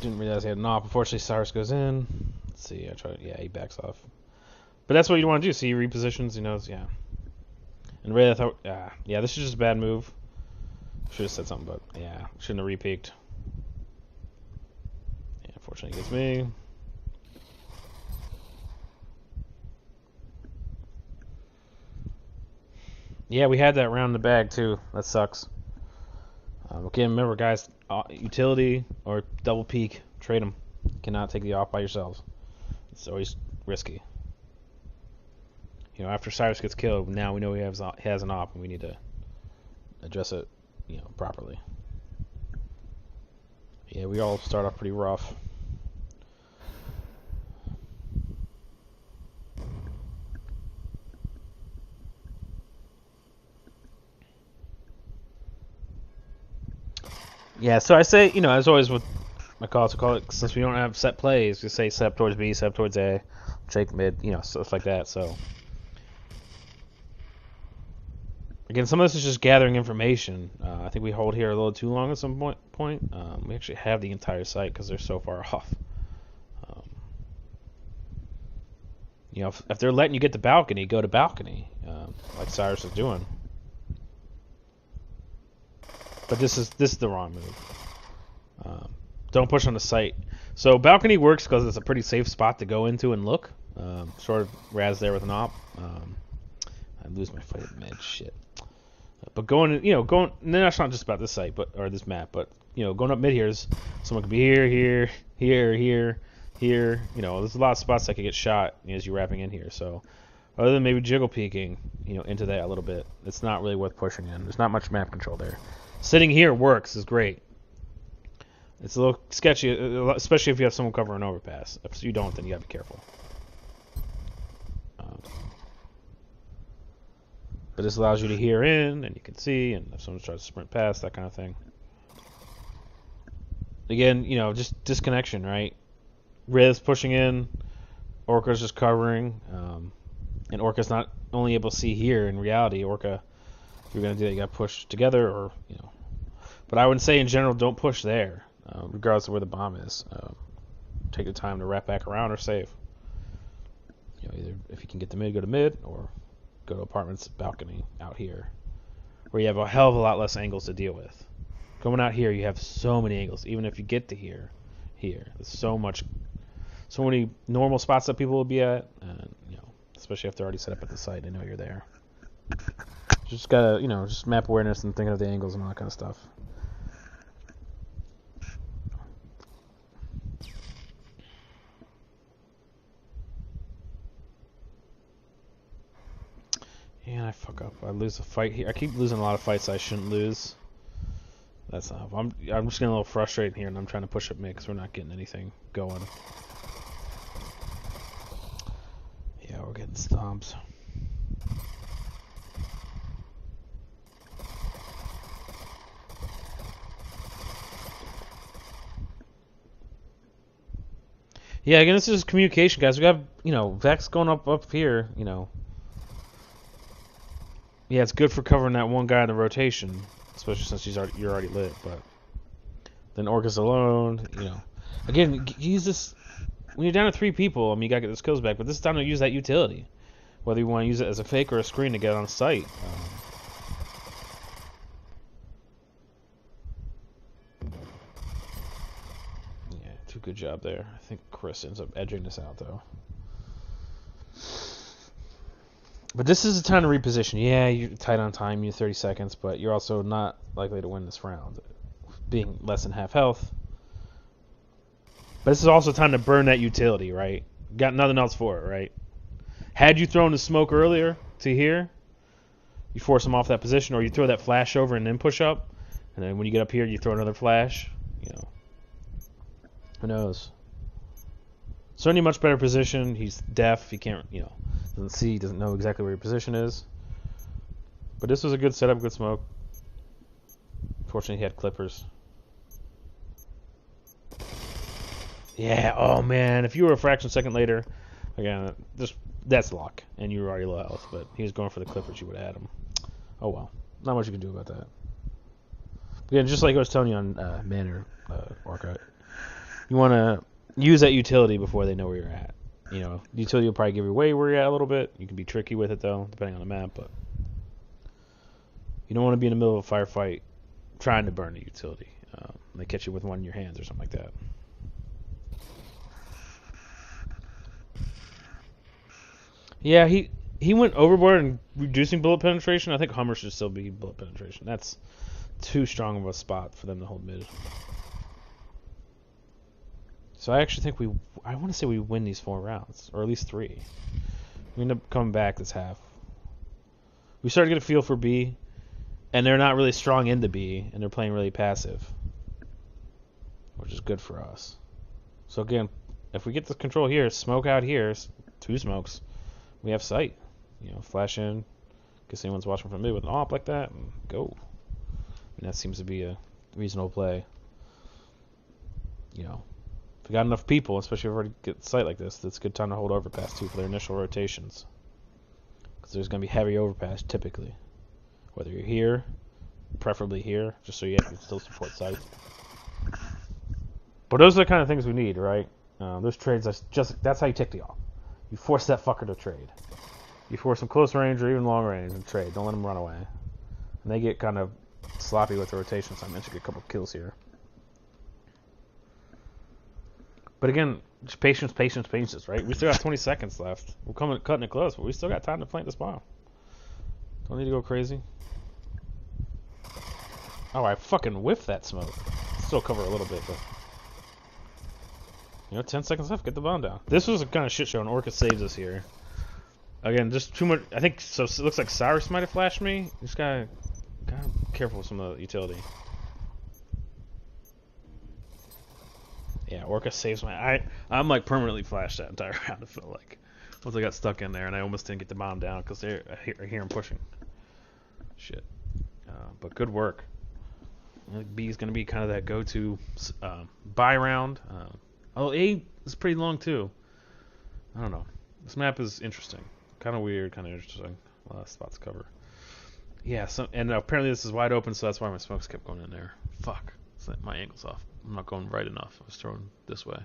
Didn't realize he had an AWP. Unfortunately, Cyrus goes in. Let's see. Yeah, he backs off. But that's what you want to do. See, he repositions. He knows. Yeah. And really, I thought, yeah, this is just a bad move. Should have said something, but yeah, shouldn't have re-peeked. Yeah, unfortunately, he gets me. Yeah, we had that round in the bag too. That sucks. Again, remember, guys, utility or double peek, trade them. You cannot take the off by yourselves. It's always risky. After Cyrus gets killed, now we know he has an op, and we need to address it, properly. Yeah, we all start off pretty rough. Yeah, so I say, as always with my calls, I call it, since we don't have set plays, we say set up towards B, set up towards A, shake mid, stuff like that. So again, some of this is just gathering information. I think we hold here a little too long at some point. We actually have the entire site because they're so far off. If they're letting you get the balcony, go to balcony, like Cyrus is doing. But this is the wrong move. Don't push on the site. So balcony works because it's a pretty safe spot to go into and look. Sort of Raz there with an op. I lose my fight at mid. Shit. But going, and then that's not just about this site, or this map, but going up mid here is someone could be here. There's a lot of spots that could get shot as you're wrapping in here. So other than maybe jiggle peeking, into that a little bit, it's not really worth pushing in. There's not much map control there. Sitting here works, is great. It's a little sketchy, especially if you have someone covering an overpass. If you don't, then you gotta be careful. But this allows you to hear in, and you can see, and if someone tries to sprint past, that kind of thing. Again, just disconnection, right? Riz pushing in, Orca's just covering, and Orca's not only able to see here. In reality, Orca, if you're gonna do that, you gotta push together, or But I would say in general, don't push there, regardless of where the bomb is. Take the time to wrap back around or save. Either if you can get to mid, go to mid, or go to apartments balcony out here, where you have a hell of a lot less angles to deal with. Going out here, you have so many angles. Even if you get to here, there's so many normal spots that people will be at, and especially if they're already set up at the site, they know you're there. Just gotta, just map awareness and thinking of the angles and all that kind of stuff. And I fuck up. I lose a fight here. I keep losing a lot of fights I shouldn't lose. That's not. I'm just getting a little frustrated here, and I'm trying to push up mid because we're not getting anything going. Yeah, we're getting stomps. Yeah, again, this is communication, guys. We got, Vex going up here, Yeah, it's good for covering that one guy in the rotation, especially since you're already lit, but then Orcus alone, Again, use this when you're down to 3 people. I mean, you gotta get the skills back, but this is time to use that utility, whether you want to use it as a fake or a screen to get on site. Yeah, good job there. I think Chris ends up edging this out though. But this is the time to reposition. Yeah, you're tight on time, you have 30 seconds, but you're also not likely to win this round, being less than half health. But this is also time to burn that utility, right? Got nothing else for it, right? Had you thrown the smoke earlier to here, you force them off that position, or you throw that flash over and then push up, and then when you get up here, you throw another flash. Who knows? Certainly a much better position. He's deaf. He can't, doesn't see, doesn't know exactly where your position is. But this was a good setup, good smoke. Fortunately, he had clippers. Yeah, oh man, if you were a fraction second later, again, that's luck, and you were already low health, but he was going for the clippers, you would have had him. Oh well, not much you can do about that. Again, just like I was telling you on Manor, Orca, you want to use that utility before they know where you're at. The utility will probably give you away where you're at a little bit. You can be tricky with it, though, depending on the map, but you don't want to be in the middle of a firefight trying to burn the utility. They catch you with one in your hands or something like that. Yeah, he went overboard in reducing bullet penetration. I think Hummer should still be bullet penetration. That's too strong of a spot for them to hold mid. So I actually think I want to say we win these 4 rounds, or at least 3. We end up coming back this half. We started to get a feel for B, and they're not really strong into B, and they're playing really passive, which is good for us. So again, if we get the control here, smoke out here, 2 smokes, we have sight. Flash in, in case anyone's watching from mid with an op like that, and go. And that seems to be a reasonable play. If we got enough people, especially if we already get sight like this, that's a good time to hold overpass too for their initial rotations. Because there's going to be heavy overpass typically. Whether you're here, preferably here, just so you can still support sight. But those are the kind of things we need, right? Those trades, that's how you tick the off. You force that fucker to trade. You force them close range or even long range and trade. Don't let them run away. And they get kind of sloppy with the rotations. I mentioned a couple of kills here. But again, just patience, right? We still got 20 seconds left. We're cutting it close, but we still got time to plant this bomb. Don't need to go crazy. Oh, I fucking whiffed that smoke. Still cover a little bit, but 10 seconds left. Get the bomb down. This was a kind of shit show, and Orca saves us here. Again, just too much. I think so. It looks like Cyrus might have flashed me. Just gotta be careful with some of the utility. Yeah, Orca saves I'm like permanently flashed that entire round. I feel like once I got stuck in there, and I almost didn't get the bomb down because I hear him pushing. Shit. But good work. I think B is going to be kind of that go-to buy round. Although A is pretty long too. I don't know. This map is interesting. Kind of weird, kind of interesting. A lot of spots to cover. Yeah, and apparently this is wide open, so that's why my smokes kept going in there. Fuck. My angle's off. I'm not going right enough. I was throwing this way.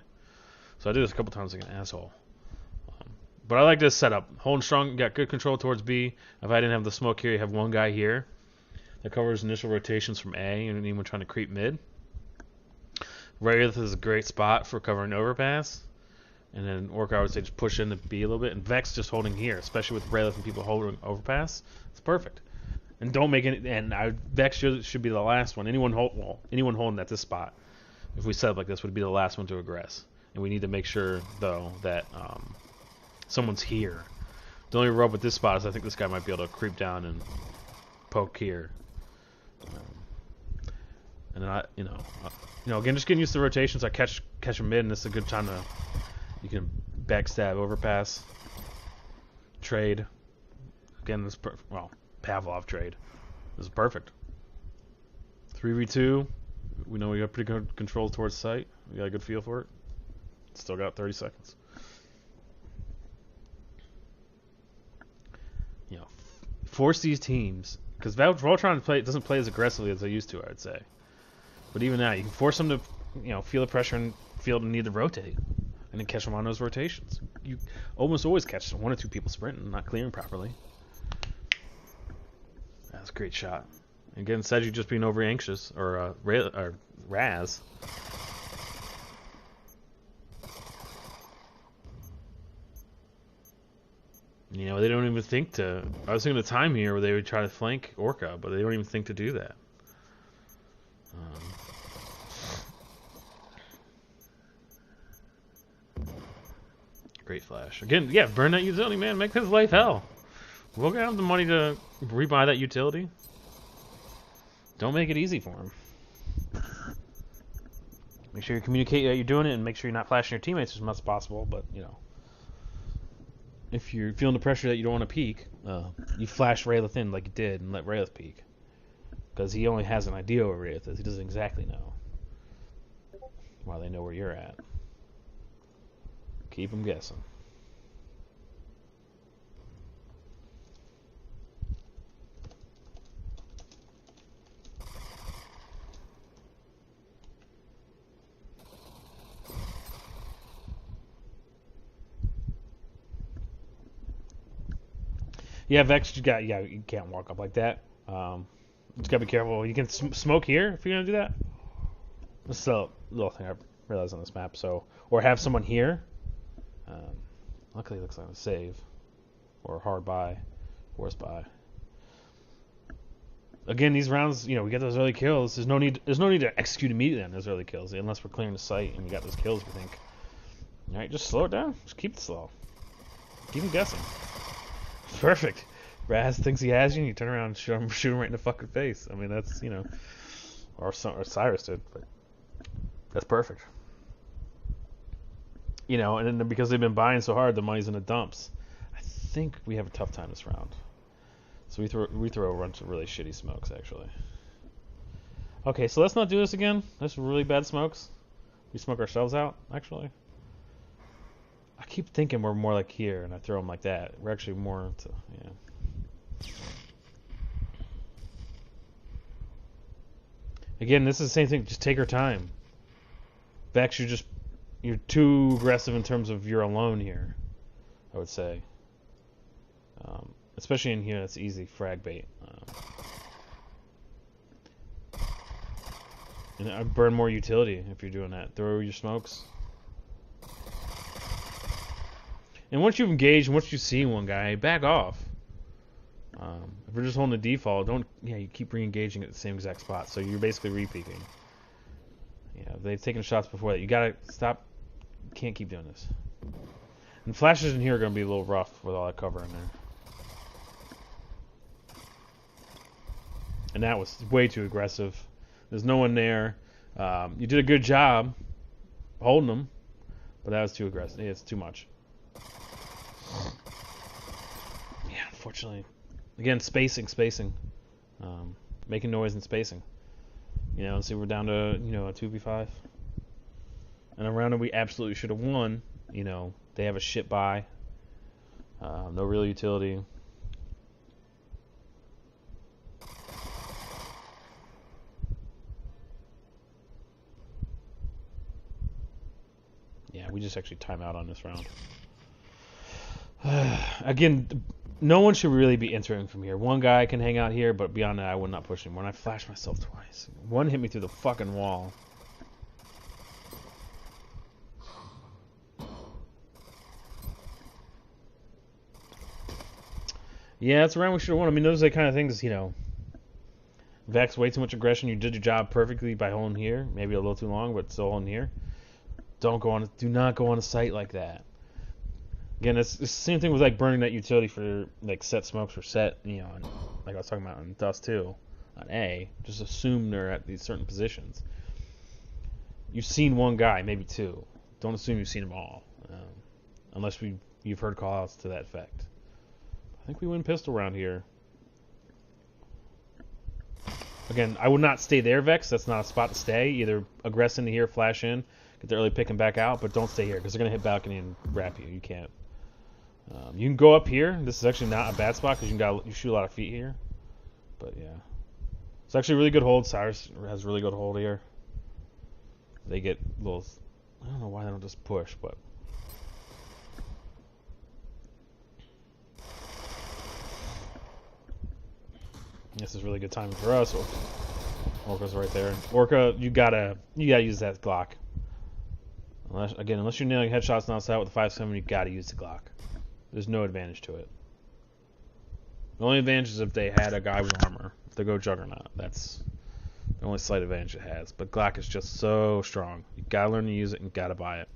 So I did this a couple times like an asshole. But I like this setup. Holding strong, got good control towards B. If I didn't have the smoke here, you have one guy here that covers initial rotations from A and anyone trying to creep mid. Wraith is a great spot for covering overpass. And then Orca, I would say, just push into B a little bit. And Vex just holding here, especially with Wraith and people holding overpass. It's perfect. And don't make any. And Vex should be the last one. Anyone holding at this spot, if we set up like this, would be the last one to aggress. And we need to make sure though that someone's here. The only rub with this spot is I think this guy might be able to creep down and poke here. And then again, just getting used to the rotations. I catch him mid, and this is a good time to you can backstab, overpass, trade. Again, this Pavlov trade. This is perfect. 3v2. We know we got pretty good control towards sight. We got a good feel for it. Still got 30 seconds. You know, force these teams, because Voltron doesn't play as aggressively as they used to, I'd say. But even now, you can force them to, feel the pressure and feel the need to rotate, and then catch them on those rotations. You almost always catch one or two people sprinting, not clearing properly. That's a great shot. Again, instead of you just being over anxious or Raz. They don't even think to. I was thinking of the time here where they would try to flank Orca, but they don't even think to do that. Great flash. Again, yeah, burn that utility, man. Make his life hell. We'll get him the money to rebuy that utility. Don't make it easy for him. Make sure you communicate that you're doing it, and make sure you're not flashing your teammates as much as possible. But if you're feeling the pressure that you don't want to peek, you flash Rayleigh in like you did, and let Rayleigh peek, because he only has an idea where Rayleigh is. He doesn't exactly know. While they know where you're at, keep them guessing. Yeah, Vex, you can't walk up like that. Just gotta be careful. You can smoke here if you're gonna do that. This is a little thing I realized on this map. Or have someone here. Luckily, it looks like a save, or hard by, force by. Again, these rounds, we get those early kills. There's no need to execute immediately on those early kills, unless we're clearing the site and we got those kills. We think. All right, just slow it down. Just keep it slow. Keep them guessing. Perfect. Raz thinks he has you, and you turn around and shoot him right in the fucking face. I mean, that's, or Cyrus did, but that's perfect. And then because they've been buying so hard, the money's in the dumps. I think we have a tough time this round. So we throw a bunch of really shitty smokes, actually. Okay, so let's not do this again. That's really bad smokes. We smoke ourselves out, actually. I keep thinking we're more like here, and I throw them like that. We're actually more to, Again, this is the same thing. Just take our time. Vex, you're too aggressive in terms of you're alone here, I would say. Especially in here, that's easy frag bait. And I burn more utility if you're doing that. Throw your smokes. And once you've engaged, once you see one guy, back off. If we're just holding the default, you keep re-engaging at the same exact spot. So you're basically re-peeking. They've taken shots before that. You gotta stop. You can't keep doing this. And flashes in here are gonna be a little rough with all that cover in there. And that was way too aggressive. There's no one there. You did a good job holding them, but that was too aggressive. It's too much. Yeah, unfortunately. Again, spacing. Making noise and spacing. See, we're down to, a 2v5. And a round that we absolutely should have won. They have a shit buy. No real utility. Yeah, we just actually time out on this round. Again, no one should really be entering from here. One guy can hang out here, but beyond that, I would not push him. When I flashed myself twice. One hit me through the fucking wall. Yeah, that's a round we should have won. I mean, those are the kind of things, Vex, way too much aggression. You did your job perfectly by holding here. Maybe a little too long, but still holding here. Do not go on a site like that. Again, it's the same thing with like burning that utility for like set smokes or set, and like I was talking about on Dust 2, on A. Just assume they're at these certain positions. You've seen one guy, maybe two. Don't assume you've seen them all, unless you've heard call-outs to that effect. I think we win pistol round here. Again, I would not stay there, Vex. That's not a spot to stay. Either aggress into here, flash in. get the early pick and back out, but don't stay here because they're gonna hit balcony and wrap you. You can't. You can go up here. This is actually not a bad spot because you shoot a lot of feet here. But yeah, it's actually a really good hold. Cyrus has a really good hold here. They get little. I don't know why they don't just push, but. This is really good timing for us. Orca's right there. Orca, you gotta use that Glock. Unless you're nailing headshots outside with the 5.7, you gotta use the Glock. There's no advantage to it. The only advantage is if they had a guy with armor. If they go Juggernaut, that's the only slight advantage it has. But Glock is just so strong. You gotta learn to use it and gotta buy it.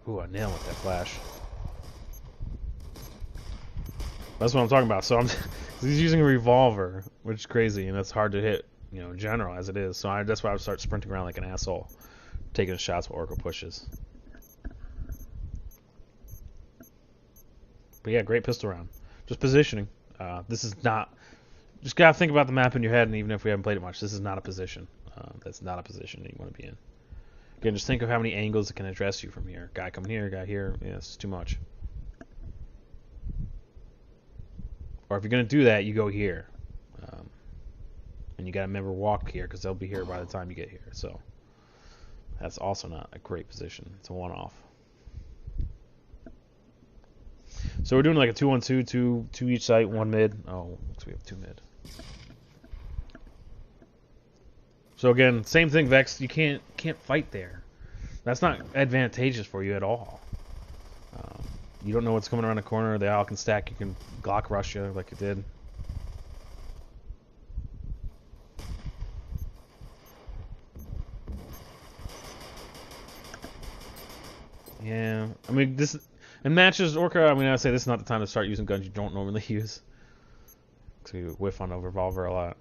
Ooh, I nailed with that flash. That's what I'm talking about. So he's using a revolver, which is crazy, and that's hard to hit, in general as it is. So that's why I would start sprinting around like an asshole, taking shots while Orca pushes. But yeah, great pistol round. Just positioning. This is not. Just gotta think about the map in your head, and even if we haven't played it much, this is not a position. That's not a position that you want to be in. Again, just think of how many angles it can address you from here. Guy coming here, guy here. Yeah, it's too much. Or if you're going to do that, you go here. And you got to remember walk here because they'll be here by the time you get here. So that's also not a great position. It's a one-off. So we're doing like a 2-1-2, two each site, one mid. Oh, looks like we have two mid. So again, same thing, Vex. You can't fight there. That's not advantageous for you at all. You don't know what's coming around the corner. They all can stack. You can Glock rush you like you did. Yeah, I mean this in matches, Orca. I mean, I say this is not the time to start using guns you don't normally use. Because you whiff on a revolver a lot.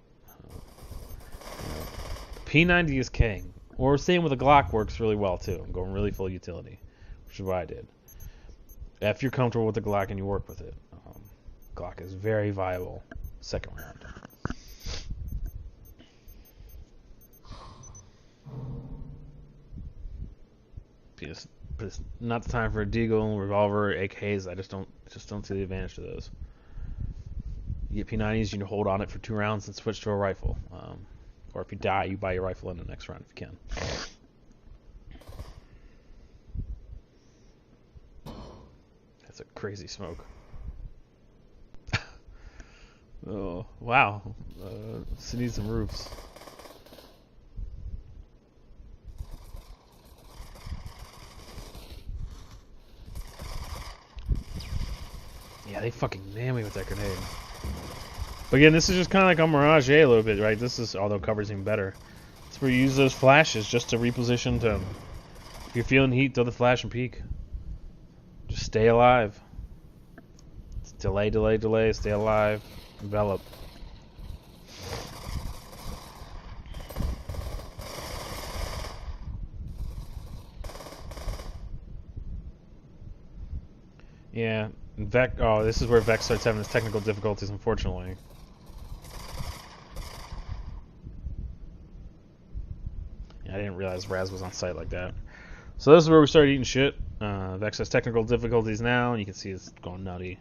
P90 is king. Or same with a Glock works really well too. I'm going really full utility, which is what I did. If you're comfortable with the Glock and you work with it, Glock is very viable second round. But it's not the time for a Deagle, revolver, AKs. I just don't see the advantage to those. You get P90s, you can hold on it for 2 rounds and switch to a rifle. Or if you die, you buy your rifle in the next round if you can. That's a crazy smoke. Oh, wow. Needs some roofs. Yeah, they fucking nailed me with that grenade. But again, this is just kind of like a Mirage A little bit, right? This is, although cover's even better. It's where you use those flashes just to reposition to, if you're feeling heat, throw the flash and peek. Just stay alive. It's delay, delay, delay, stay alive, envelop. Yeah, oh, this is where Vex starts having his technical difficulties, unfortunately. I didn't realize Raz was on site like that. So this is where we started eating shit. Vex has technical difficulties now, and you can see it's going nutty.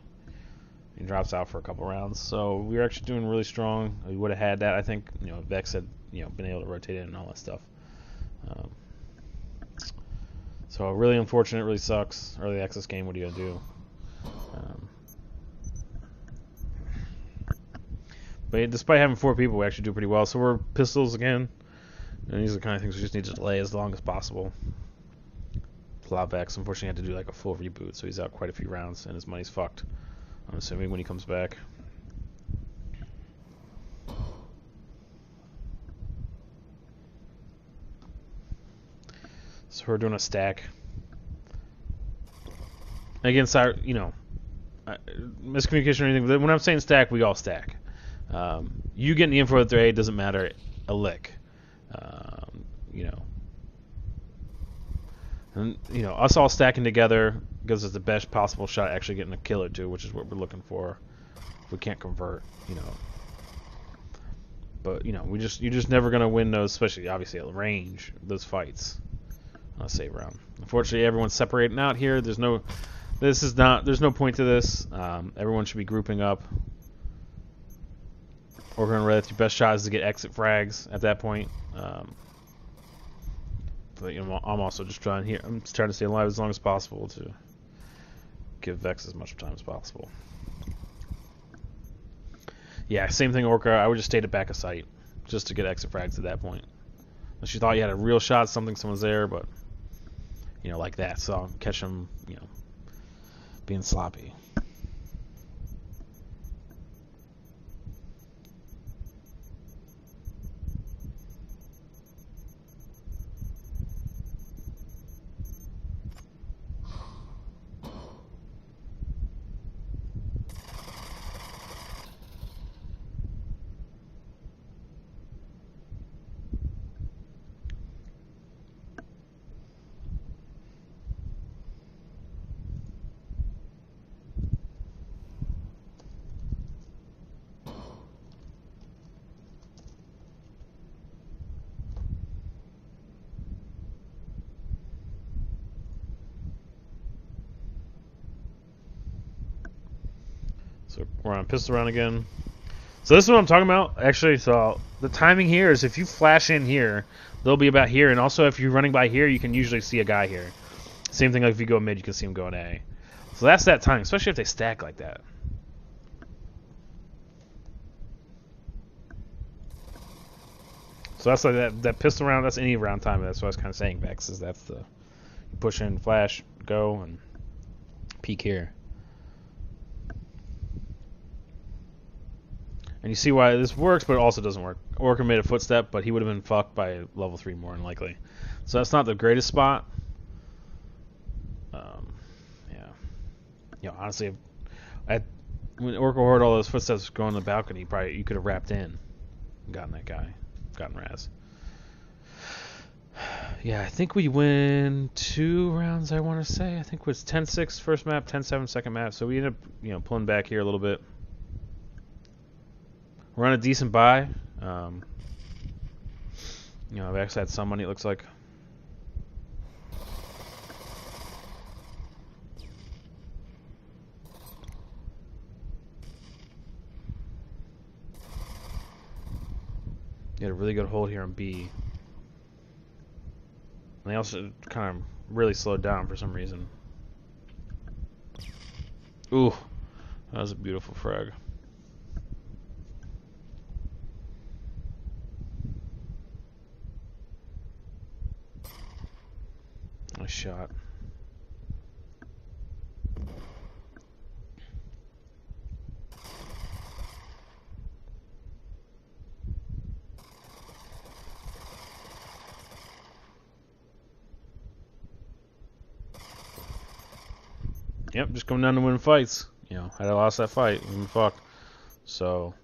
He drops out for a couple rounds. So we were actually doing really strong. We would have had that, I think. Vex had been able to rotate in and all that stuff. So really unfortunate, really sucks. Early access game, what are you gonna do? But despite having 4 people, we actually do pretty well. So we're pistols again. And these are the kind of things we just need to delay as long as possible. Vex, unfortunately, had to do like a full reboot, so he's out quite a few rounds, and his money's fucked. I'm assuming when he comes back. So we're doing a stack. Again, miscommunication or anything. But when I'm saying stack, we all stack. You getting the info with their aid doesn't matter a lick. And us all stacking together gives us the best possible shot at actually getting a kill or two, which is what we're looking for. If we can't convert, But you're just never gonna win those, especially obviously at range, those fights on a save round. Unfortunately, everyone's separating out here. There's no point to this. Everyone should be grouping up. Orca and Red, your best shot is to get exit frags at that point. But I'm also just trying here. I'm just trying to stay alive as long as possible to give Vex as much time as possible. Yeah, same thing, Orca. I would just stay at the back of sight just to get exit frags at that point. Unless you thought you had a real shot, someone's there, but like that. So I'll catch them, being sloppy. So we're on pistol round again. So this is what I'm talking about. Actually, so the timing here is if you flash in here, they'll be about here. And also if you're running by here, you can usually see a guy here. Same thing like if you go mid, you can see him going A. So that's that timing, especially if they stack like that. So that's like that pistol round, that's any round time. That's what I was kind of saying, Vex, is that's the push in, flash, go, and peek here. And you see why this works, but it also doesn't work. Orca made a footstep, but he would have been fucked by level 3 more than likely. So that's not the greatest spot. Yeah. Honestly, when Orca heard all those footsteps going on the balcony, you could have wrapped in and gotten that guy. Gotten Raz. Yeah, I think we win 2 rounds, I want to say. I think it was 10-6 first map, 10-7 second map. So we ended up, pulling back here a little bit. We're on a decent buy. I've actually had some money, it looks like. You had a really good hold here on B. And they also kind of really slowed down for some reason. Ooh, that was a beautiful frag. Nice shot. Yep, just coming down to win fights. Had I lost that fight, we'd been fucked. So,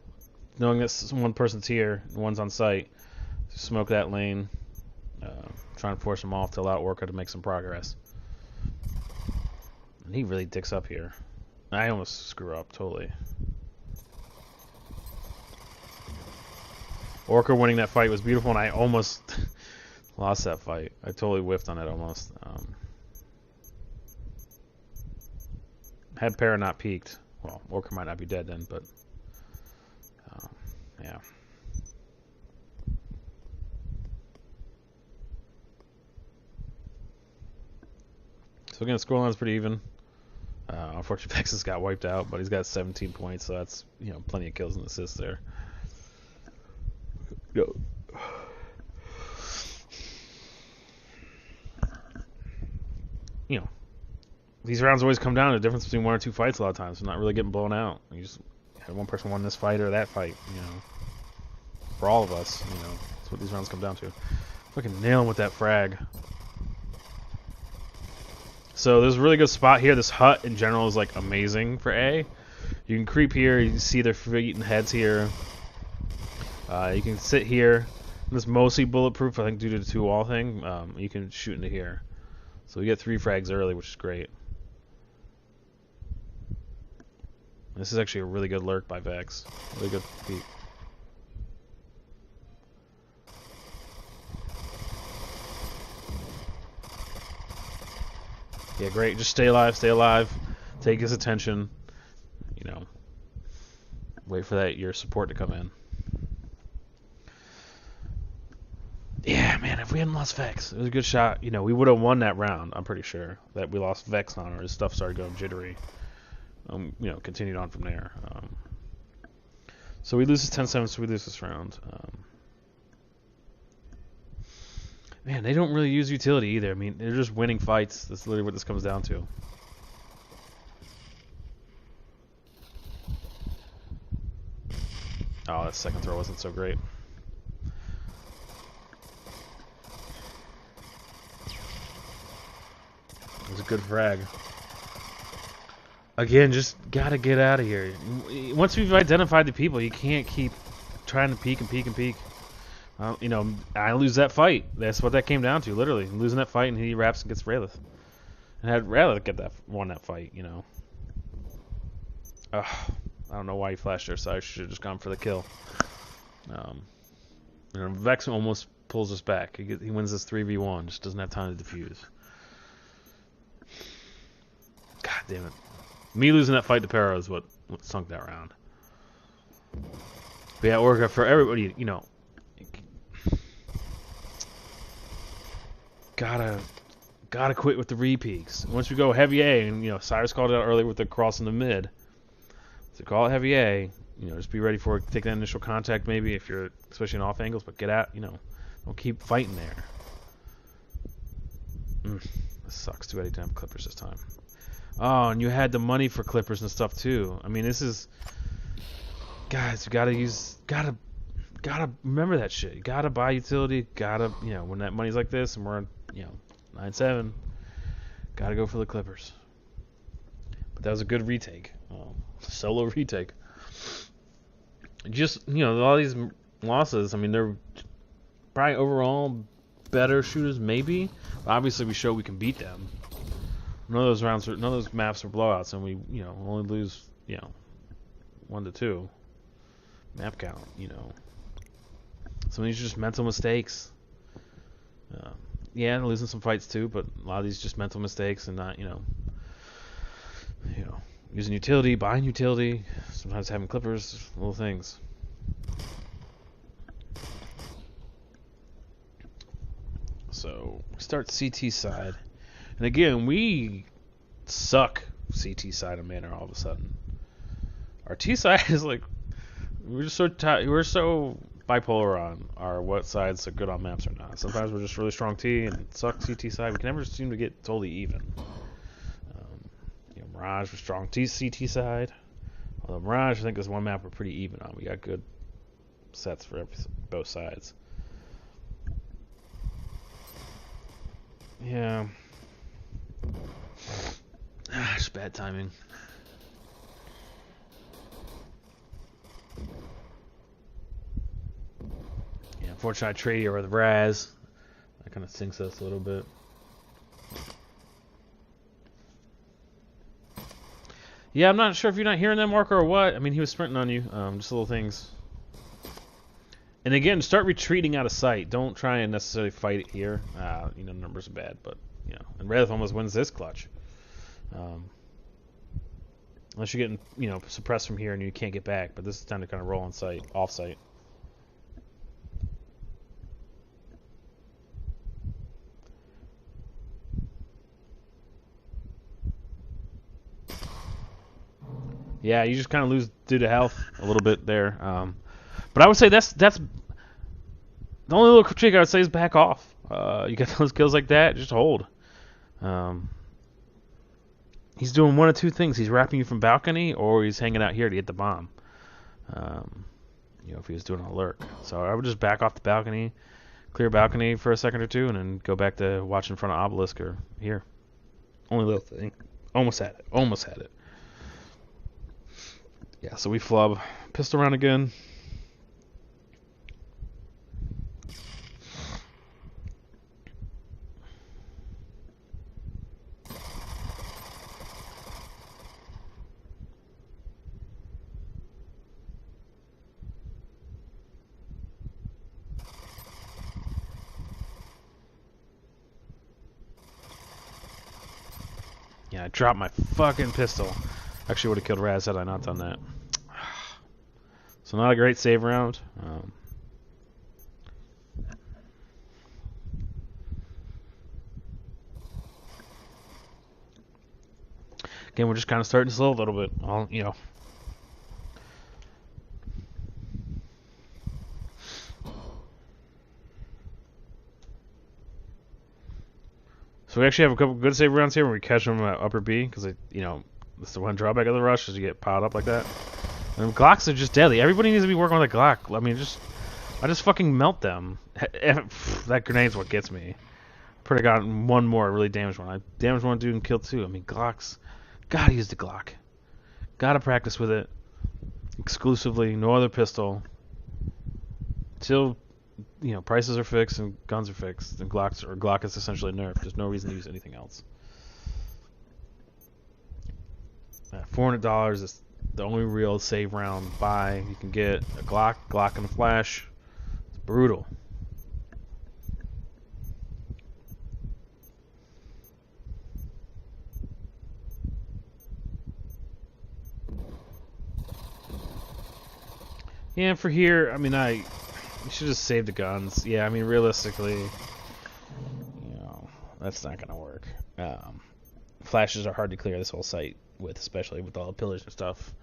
knowing that one person's here, and one's on site, smoke that lane, try and force him off to allow Orca to make some progress. And he really dicks up here. I almost screw up, totally. Orca winning that fight was beautiful, and I almost lost that fight. I totally whiffed on it almost. Had Para not peaked, well, Orca might not be dead then, but yeah. So again, the scoreline's pretty even. Unfortunately, Vexus got wiped out, but he's got 17 points, so that's plenty of kills and assists there. Yo. These rounds always come down to the difference between 1 or 2 fights a lot of times. So not really getting blown out. You just had one person won this fight or that fight, For all of us, that's what these rounds come down to. Fucking nail him with that frag. So there's a really good spot here. This hut in general is like amazing for A. You can creep here. You can see their feet and heads here. You can sit here. This is mostly bulletproof, I think, due to the 2-wall thing. You can shoot into here. So we get 3 frags early, which is great. This is actually a really good lurk by Vex. Really good peek. Yeah, great. Just stay alive, stay alive. Take his attention. You know, wait for your support to come in. Yeah, man, if we hadn't lost Vex, it was a good shot. You know, we would have won that round, I'm pretty sure. That we lost Vex on, or his stuff started going jittery. You know, continued on from there. So we lose his 10-7, so we lose this round. Man, they don't really use utility either. I mean, they're just winning fights. That's literally what this comes down to. Oh, that second throw wasn't so great. It was a good frag. Again, just gotta get out of here. Once we've identified the people, you can't keep trying to peek and peek and peek. You know, I lose that fight. That's what that came down to, literally. Losing that fight, and he wraps and gets Rayleigh. And had Rayleigh won that fight, you know. I don't know why he flashed there, so I should have just gone for the kill. You know, Vex almost pulls us back. He wins this 3v1, just doesn't have time to defuse. God damn it. Me losing that fight to Pero is what sunk that round. But yeah, Orca, for everybody, you know, gotta quit with the re-peaks. Once we go heavy A, and you know, Cyrus called it out earlier with the cross in the mid. So call it heavy A, you know, just be ready for it. Take that initial contact maybe if you're, especially in off angles, but get out, you know, don't keep fighting there. This sucks. Too bad he didn't have Clippers this time. Oh, and you had the money for Clippers and stuff too. I mean, this is, guys, you gotta remember that shit. You gotta buy utility. You know, when that money's like this and we're on, you know, 9-7, gotta go for the Clippers. But that was a good retake, solo retake. Just, you know, all these losses. I mean, they're probably overall better shooters, maybe. But obviously, we show we can beat them. None of those maps were blowouts, and we, you know, only lose, you know, 1-2 map count. You know, some of these are just mental mistakes. Yeah, losing some fights too, but a lot of these just mental mistakes and not, you know, using utility, buying utility, sometimes having Clippers, little things. So we start CT side. And again, we suck CT side of Manor all of a sudden. Our T side is like, we're so bipolar on what sides are good on maps or not. Sometimes we're just really strong T and suck CT side. We can never seem to get totally even. You know, Mirage was strong CT side. Although Mirage, I think, is one map we're pretty even on. We got good sets for both sides. Yeah. Just bad timing. Yeah, unfortunately I trade here with Raz. That kind of sinks us a little bit. Yeah, I'm not sure if you're not hearing that marker or what. I mean, he was sprinting on you. Just little things. And again, start retreating out of sight. Don't try and necessarily fight it here. You know, numbers are bad, but, you know. And Raz almost wins this clutch. Unless you're getting, you know, suppressed from here and you can't get back. But this is time to kind of roll on site, off site. Yeah, you just kind of lose due to health a little bit there. But I would say that's the only little trick I would say is back off. You got those kills like that, just hold. He's doing one of two things. He's wrapping you from balcony, or he's hanging out here to get the bomb. You know, if he was doing a lurk. So I would just back off the balcony, clear balcony for a second or two, and then go back to watch in front of obelisk or here. Only little thing. Almost had it. Yeah, so we flub. Pistol round again. Yeah, I dropped my fucking pistol. Actually would have killed Raz had I not done that. So not a great save round. Again, we're just kind of starting slow a little bit. You know. So we actually have a couple good save rounds here when we catch them at upper B, because you know, that's the one drawback of the rush is you get piled up like that. And Glocks are just deadly. Everybody needs to be working with a Glock. I mean, I just fucking melt them. That grenade's what gets me. Pretty gotten one more really damaged one. I damaged one dude and killed two. I mean, Glocks. Gotta use the Glock. Gotta practice with it. Exclusively, no other pistol. Till, you know, prices are fixed and guns are fixed, and Glock is essentially nerfed. There's no reason to use anything else. $400 is the only real save round buy you can get. A Glock and a flash. It's brutal. Yeah, and for here, I mean, you should just save the guns. Yeah, I mean, realistically, you know, that's not gonna work. Flashes are hard to clear this whole site with, especially with all the pillars and stuff.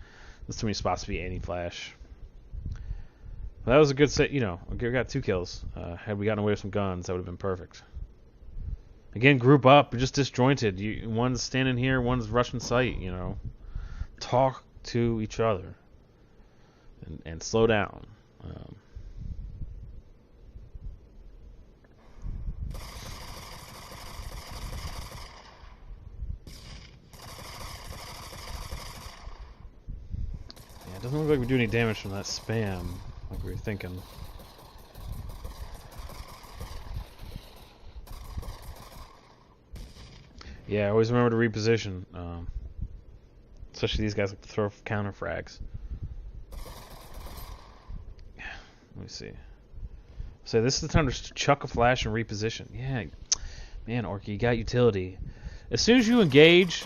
There's too many spots to be anti-flash. Well, that was a good set, you know. We got 2 kills. Had we gotten away with some guns, that would have been perfect. Again, group up. You're just disjointed. One's standing here, one's rushing site, you know. Talk to each other. And slow down. Yeah, it doesn't look like we do any damage from that spam, like we were thinking. Yeah, always remember to reposition. Especially these guys like to throw counter frags. Let me see. So this is the time to chuck a flash and reposition. Yeah, man, Orky, you got utility. As soon as you engage,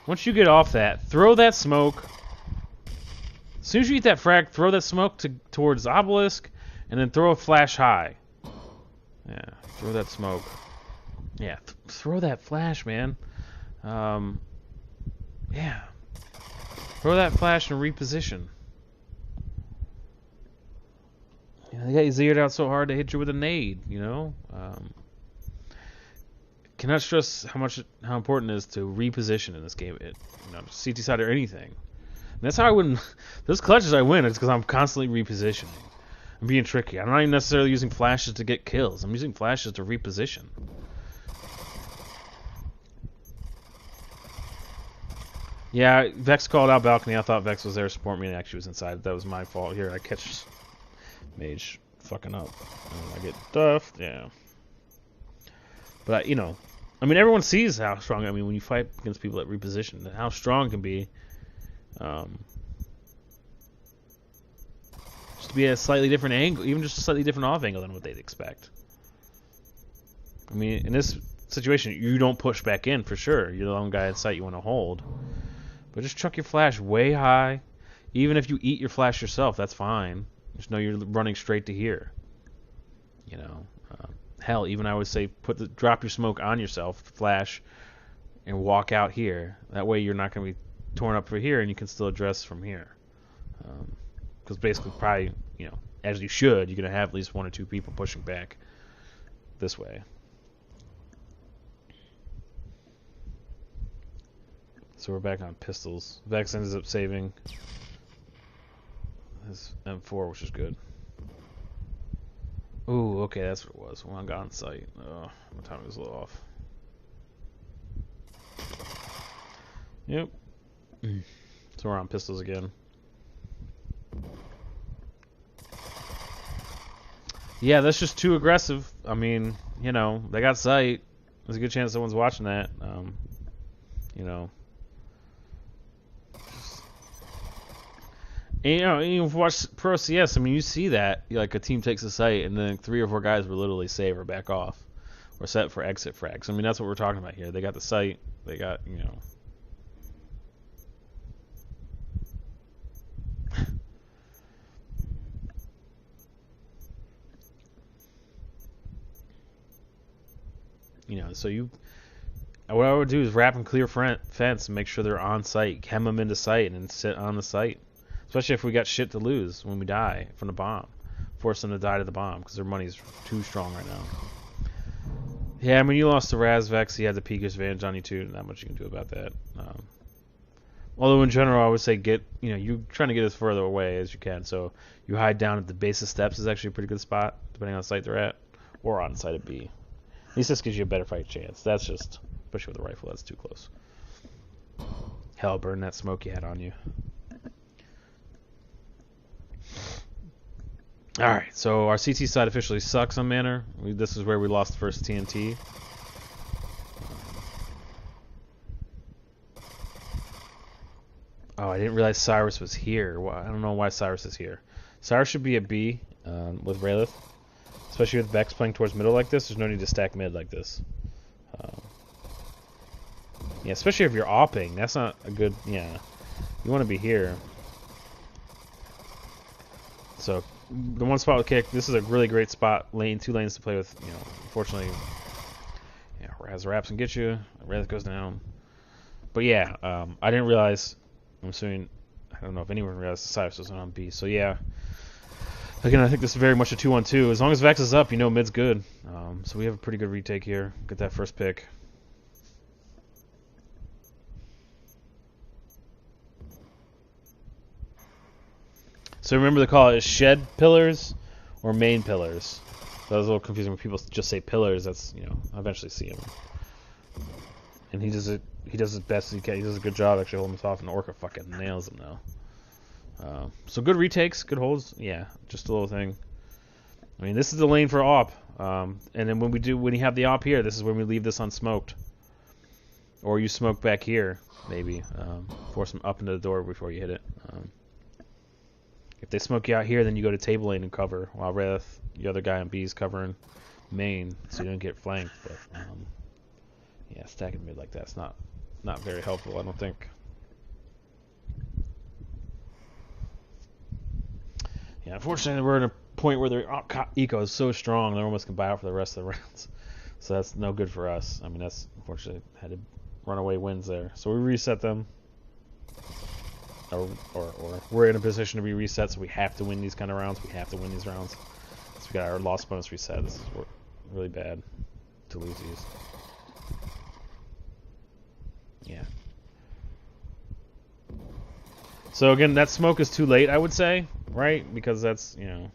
once you get off that, throw that smoke. As soon as you eat that frag, throw that smoke towards Obelisk, and then throw a flash high. Yeah, throw that smoke. Yeah, throw that flash, man. Yeah. Throw that flash and reposition. Yeah, they got you zeroed out so hard they hit you with a nade, you know? Cannot stress how important it is to reposition in this game. You know, CT side or anything. And that's how I win. Those clutches I win, it's because I'm constantly repositioning. I'm being tricky. I'm not even necessarily using flashes to get kills. I'm using flashes to reposition. Yeah, Vex called out balcony. I thought Vex was there to support me, and actually was inside. That was my fault. Here, I catch Mage fucking up. And I get duffed. Yeah. But, you know, I mean, everyone sees how strong, I mean, when you fight against people that reposition, how strong it can be. Just to be at a slightly different angle, even just a slightly different off angle than what they'd expect. I mean, in this situation, you don't push back in for sure. You're the lone guy at sight you want to hold. But just chuck your flash way high. Even if you eat your flash yourself, that's fine. Just know you're running straight to here. You know, hell, even I would say drop your smoke on yourself, flash, and walk out here. That way you're not going to be torn up for here, and you can still address from here. Because basically, probably, you know, as you should, you're going to have at least 1 or 2 people pushing back this way. So we're back on pistols. Vex ends up saving his M4, which is good. Ooh, okay, that's what it was. When I got on site. Oh, my timing was a little off. Yep. So we're on pistols again. Yeah, that's just too aggressive. I mean, you know, they got sight. There's a good chance someone's watching that. You know. And, you know, even if you watch Pro CS, I mean, you see that. Like, a team takes a site, and then 3 or 4 guys will literally save or back off. Or set for exit frags. I mean, that's what we're talking about here. They got the site. They got, you know, You know, so what I would do is wrap and clear fence and make sure they're on site, hem them into sight, and sit on the site. Especially if we got shit to lose when we die from the bomb. Force them to die to the bomb because their money's too strong right now. Yeah, I mean, you lost to Razvex. He had the Peaker's advantage on you too. Not much you can do about that. Although in general, I would say you're trying to get as further away as you can. So you hide down at the base of steps is actually a pretty good spot, depending on the site they're at, or on site of B. At least this gives you a better fight chance. That's just, especially with a rifle, that's too close. Hell, burn that smoke you had on you. Alright, so our CT side officially sucks on Manor. This is where we lost the first TNT. Oh, I didn't realize Cyrus was here. I don't know why Cyrus is here. Cyrus should be at B with Rayleigh. Especially with Vex playing towards middle like this, there's no need to stack mid like this. Yeah, especially if you're opping. That's not a good... Yeah, you want to be here. So, the one spot with kick, this is a really great spot. Two lanes to play with. You know, unfortunately, yeah, Raz wraps and gets you. Raz goes down. But yeah, I didn't realize... I'm assuming... I don't know if anyone realized Cyrus was on B. So yeah... Again, I think this is very much a 2-on-2. As long as Vex is up, you know mid's good. So we have a pretty good retake here. Get that first pick. So remember the call is shed pillars or main pillars. That was a little confusing when people just say pillars. That's, you know, I eventually see him. And he does it. He does his best he can. He does a good job actually holding us off, and Orca fucking nails him now. So good retakes, good holds. Yeah, just a little thing. I mean, this is the lane for op. And then when you have the op here, this is when we leave this unsmoked. Or you smoke back here, maybe. Force them up into the door before you hit it. If they smoke you out here, then you go to table lane and cover, while Rayleigh, the other guy on B, is covering main, so you don't get flanked. But yeah, stacking mid like that's not very helpful, I don't think. Yeah, unfortunately, we're at a point where their eco is so strong, they're almost can buy out for the rest of the rounds. So that's no good for us. I mean, that's unfortunately had to runaway wins there. So we reset them. Or we're in a position to be reset, so we have to win these kind of rounds. We have to win these rounds. So we got our loss bonus reset. This is really bad to lose these. Yeah. So again, that smoke is too late, I would say, right? Because that's, you know,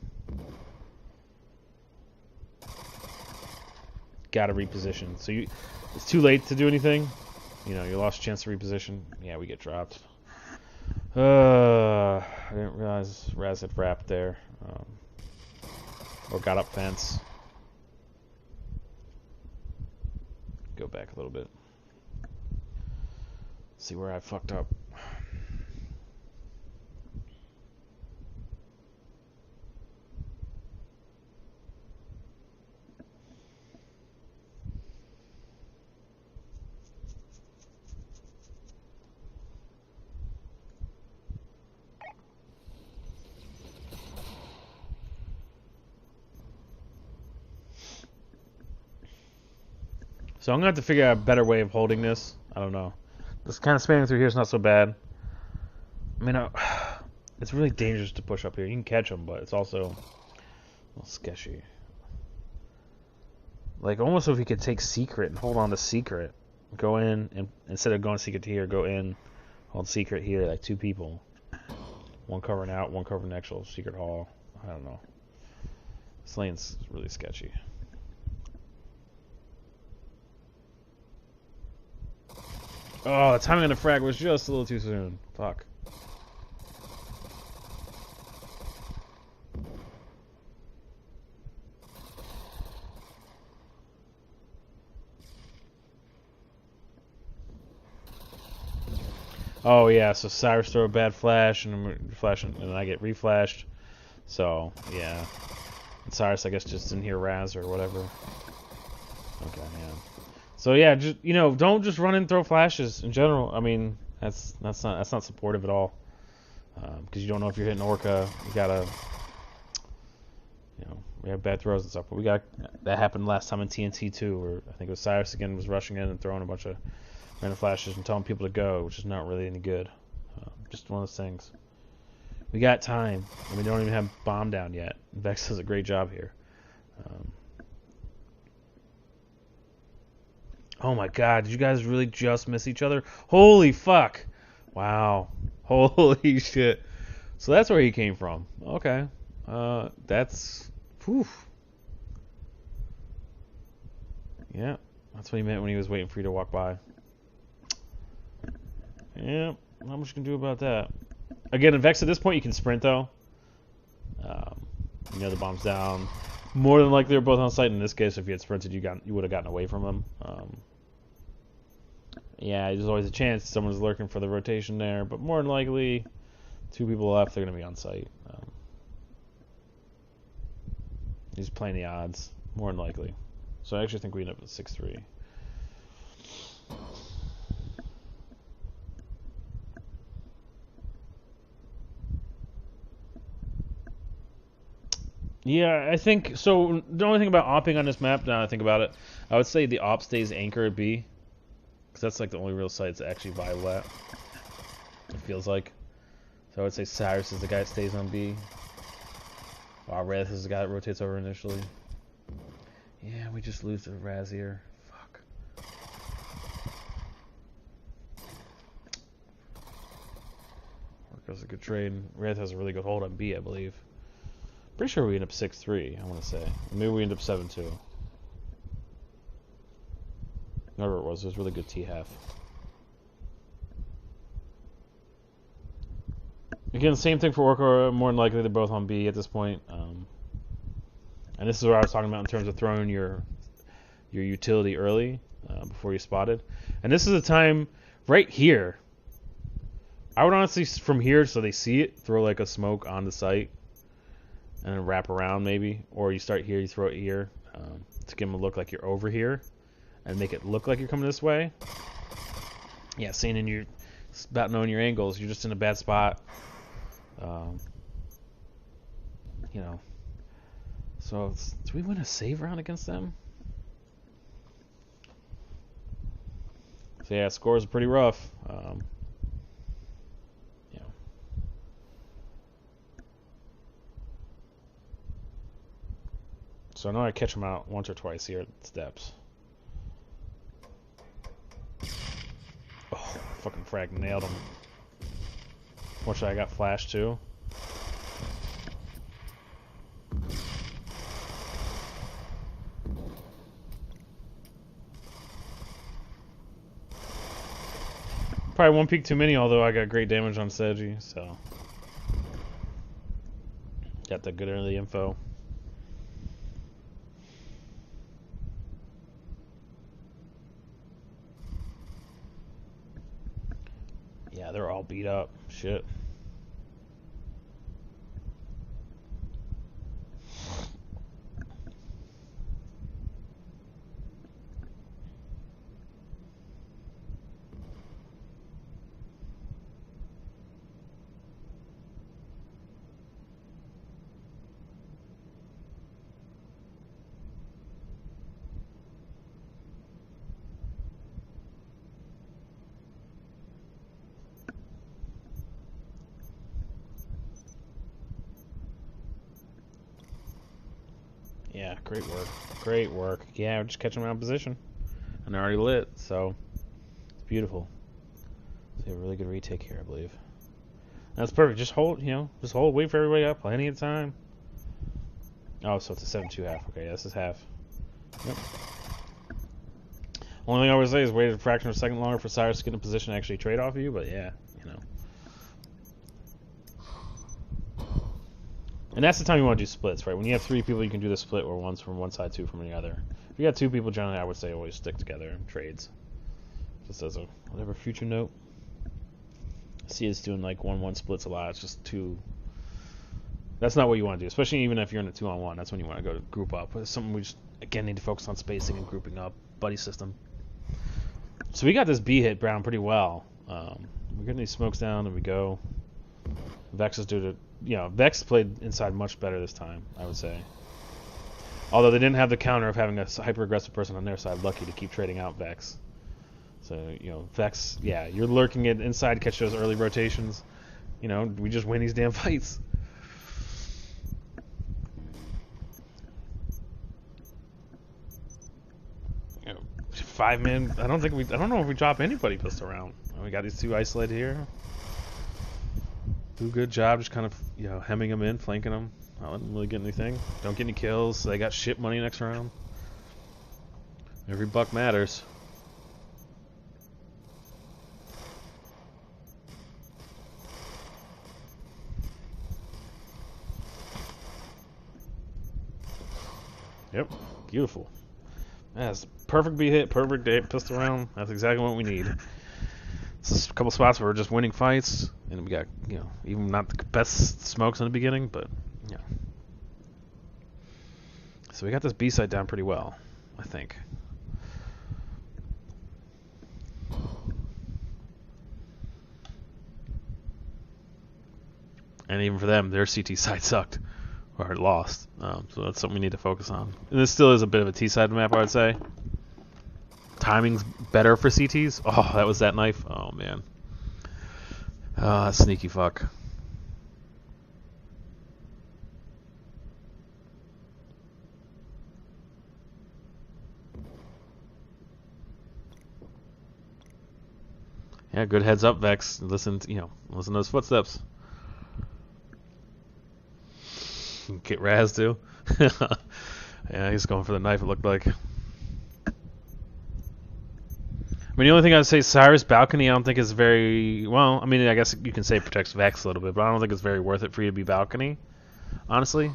gotta reposition. So it's too late to do anything. You know, you lost a chance to reposition. Yeah, we get dropped. I didn't realize Raz had wrapped there. Or got up fence. Go back a little bit. See where I fucked up. So I'm going to have to figure out a better way of holding this. I don't know. This kind of spamming through here is not so bad. I mean, it's really dangerous to push up here. You can catch them, but it's also a little sketchy. Like, almost if we could take secret and hold on to secret. Go in, and instead of going secret to here, go in, hold secret here, like two people. One covering out, one covering the actual secret hall. I don't know. This lane's really sketchy. Oh, the timing on the frag was just a little too soon. Fuck. Oh yeah, so Cyrus throw a bad flash, and I get reflashed. So yeah, and Cyrus I guess just didn't hear Raz or whatever. Okay, yeah. So yeah, just, you know, don't just run and throw flashes in general. I mean, that's not supportive at all. Because you don't know if you're hitting Orca. You gotta, you know, We have bad throws and stuff, but we got that happened last time in TNT too, where I think it was Cyrus again was rushing in and throwing a bunch of random flashes and telling people to go, which is not really any good. Just one of those things. We got time, and we don't even have bomb down yet. Vex does a great job here. Oh my god, did you guys really just miss each other? Holy fuck! Wow. Holy shit. So that's where he came from. Okay. That's... Whew. Yeah, that's what he meant when he was waiting for you to walk by. Yeah, not much you can do about that. Again, in Vex at this point you can sprint though. You know the bomb's down. More than likely they're both on site. In this case, if you had sprinted, you would have gotten away from them. Yeah, there's always a chance someone's lurking for the rotation there, but more than likely, 2 people left, they're going to be on site. He's playing the odds, more than likely. So I actually think we end up with 6-3. Yeah, I think so. The only thing about opping on this map, now I think about it, I would say the op stays anchor at B, because that's like the only real site that's actually viable at. It feels like. So I would say Cyrus is the guy that stays on B. While Red is the guy that rotates over initially. Yeah, we just lose to Raz here. Fuck. Work was a good trade. Red has a really good hold on B, I believe. Pretty sure we end up 6-3, I want to say. Maybe we end up 7-2. Whatever it was really good T-half. Again, same thing for Orca. More than likely, they're both on B at this point. And this is what I was talking about in terms of throwing your utility early before you spotted. And this is a time right here. I would honestly, from here, so they see it, throw like a smoke on the site. And then wrap around maybe, or you start here, you throw it here to give them a look like you're over here, and make it look like you're coming this way. Yeah, seeing in your about knowing your angles, you're just in a bad spot. You know. So do we win a save round against them? So yeah, scores are pretty rough. So I know I catch them out once or twice here at steps. Oh, fucking frag nailed him. Fortunately, I got flashed too. Probably one peek too many, although I got great damage on Seji, so. Got the good early info. Yeah, they're all beat up. Shit. Yeah, great work. Great work. Yeah, we're just catching them out of position. And they're already lit, so it's beautiful. So a really good retake here, I believe. That's perfect. Just hold, just hold, wait for everybody up, plenty of time. Oh, so it's a 7-2 half. Okay, this is half. Yep. Only thing I would say is wait a fraction of a second longer for Cyrus to get in a position to actually trade off of you, but yeah, And that's the time you want to do splits, right? When you have 3 people, you can do the split where one's from one side, 2 from the other. If you got 2 people, generally, I would say always stick together in trades. Just as a whatever future note. I see it's doing like 1-1 splits a lot. It's just too. That's not what you want to do, especially even if you're in a 2-on-1. That's when you want to go to group up. It's something we just again need to focus on spacing and grouping up, buddy system. So we got this B hit Brown pretty well. We're getting these smokes down, and we go. Vex is due to. Vex played inside much better this time, I would say. Although they didn't have the counter of having a hyper-aggressive person on their side. Lucky to keep trading out Vex. So, you know, Vex, yeah, you're lurking it inside, catch those early rotations. You know, we just win these damn fights. You know, 5-man, I don't know if we drop anybody pistol round. We got these 2 isolated here. Do a good job just kind of, you know, hemming them in, flanking them. Not letting them really get anything. Don't get any kills. So they got shit money next round. Every buck matters. Yep, beautiful. That's perfect B hit, perfect pistol round. That's exactly what we need. This is a couple spots where we're just winning fights, and we got, you know, even not the best smokes in the beginning, but yeah. So we got this B site down pretty well, I think. And even for them, their CT side sucked. Or lost. So that's something we need to focus on. And this still is a bit of a T-side map, I would say. Timing's better for CTs. Oh, that was that knife. Oh, man. Sneaky fuck. Yeah, good heads up, Vex. Listen to those footsteps. Get Raz too. Yeah, he's going for the knife, it looked like. I mean, the only thing I'd say, Cyrus balcony, I don't think is very well. I mean, I guess you can say it protects Vex a little bit, but I don't think it's very worth it for you to be balcony. Honestly,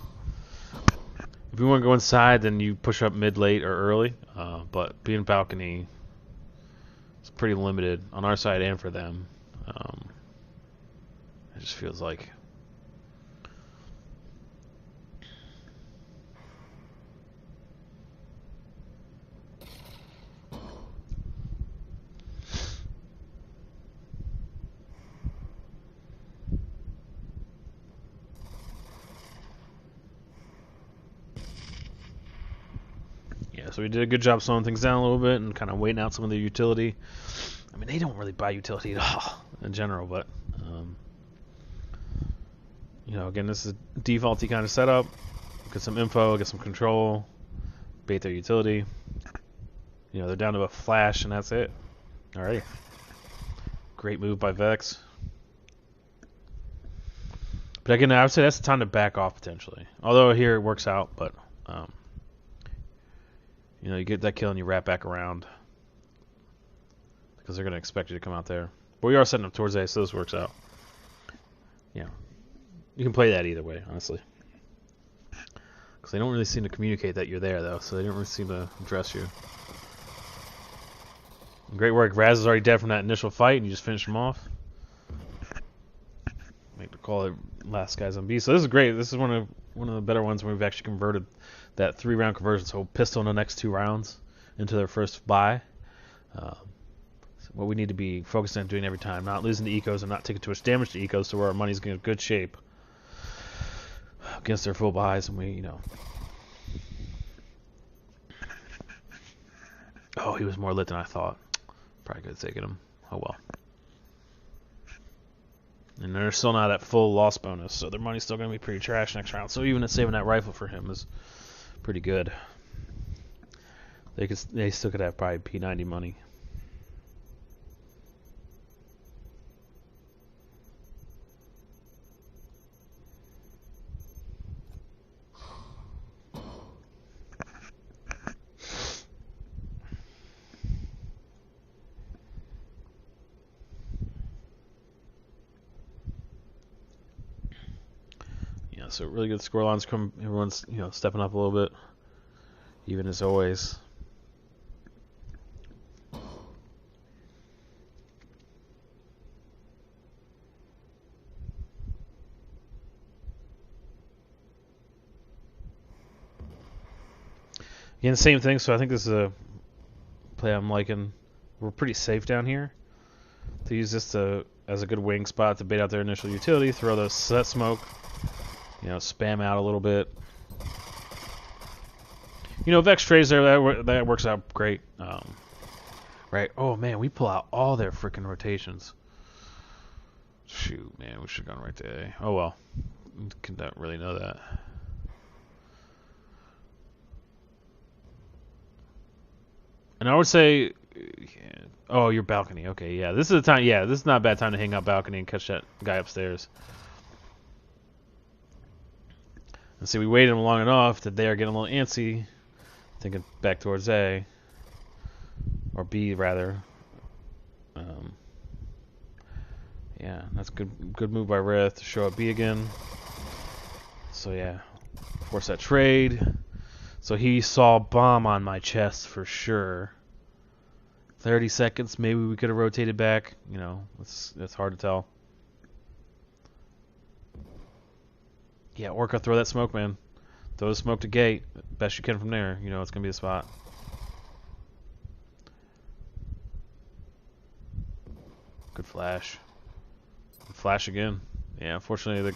if you want to go inside, then you push up mid, late, or early. But being balcony is pretty limited on our side and for them. It just feels like. So we did a good job slowing things down a little bit and kind of waiting out some of the utility. I mean, they don't really buy utility at all in general, but you know, again, this is a defaulty kind of setup. Get some info, get some control, bait their utility. You know, they're down to a flash, and that's it. Alrighty. Great move by Vex. But again, I would say that's the time to back off potentially. Although here it works out, but you know, you get that kill and you wrap back around because they're going to expect you to come out there. But we are setting up towards A, so this works out. Yeah. You can play that either way, honestly. Because they don't really seem to communicate that you're there, though, so they don't really seem to address you. Great work. Raz is already dead from that initial fight, and you just finished him off. Make the call it last guys on B. So this is great. This is one of the better ones when we've actually converted that 3-round conversion, so pistol in the next 2 rounds into their first buy. What we need to be focused on doing every time, not losing the ecos and not taking too much damage to ecos, so where our money's in good shape against their full buys, and we, you know. Oh, he was more lit than I thought. Probably could have taken him. Oh well. And they're still not at full loss bonus, so their money's still going to be pretty trash next round. So even saving that rifle for him is pretty good. They still could have probably P90 money. So really good score lines come. Everyone's, you know, stepping up a little bit, even as always. Again, same thing. So I think this is a play I'm liking. We're pretty safe down here. To use this as a good wing spot to bait out their initial utility, throw those set smoke. You know, spam out a little bit. You know, if Vex trays there, that works out great. Right. Oh, man, we pull out all their freaking rotations. Shoot, man, we should have gone right to A. Oh, well. Don't really know that. And I would say... Yeah. Oh, your balcony. Okay, yeah. This is the time. Yeah, this is not a bad time to hang out balcony and catch that guy upstairs. And see, we waited long enough that they are getting a little antsy. Thinking back towards A. Or B, rather. Yeah, that's good move by Rith to show up B again. So yeah, force that trade. So he saw bomb on my chest for sure. 30 seconds, maybe we could have rotated back. You know, that's hard to tell. Yeah, Orca, throw that smoke, man. Throw the smoke to gate. Best you can from there. You know it's gonna be the spot. Good flash. Good flash again. Yeah, unfortunately,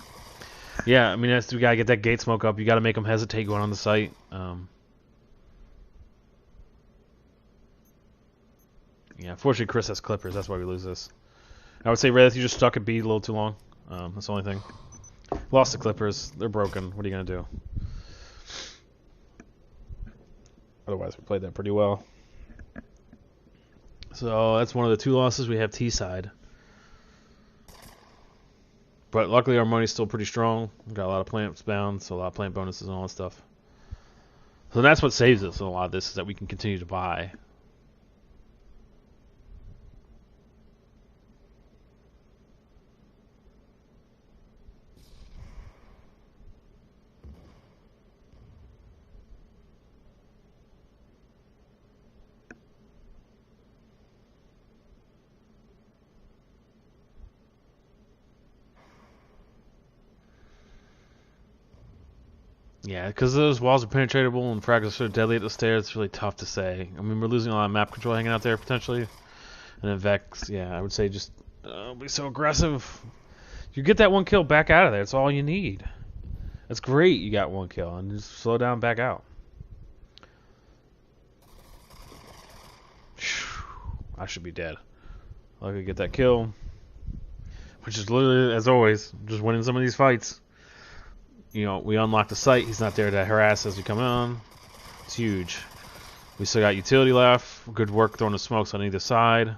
yeah, I mean, we gotta get that gate smoke up. You gotta make them hesitate going on the site. Yeah, unfortunately, Chris has clippers. That's why we lose this. I would say, Redith, you just stuck at B a little too long. That's the only thing. Lost the clippers. They're broken. What are you gonna do? Otherwise, we played that pretty well. So that's one of the 2 losses. We have T side. But luckily our money's still pretty strong. We've got a lot of plants bound, so a lot of plant bonuses and all that stuff. So that's what saves us in a lot of this, is that we can continue to buy. Yeah, because those walls are penetratable and frags are so deadly at the stairs, it's really tough to say. I mean, we're losing a lot of map control hanging out there, potentially. And then Vex, yeah, I would say just be so aggressive. You get that 1 kill, back out of there. That's all you need. That's great you got 1 kill, and just slow down, back out. I should be dead. Luckily get that kill. Which is literally, as always, just winning some of these fights. You know, we unlock the site. He's not there to harass as we come on. It's huge. We still got utility left. Good work throwing the smokes on either side.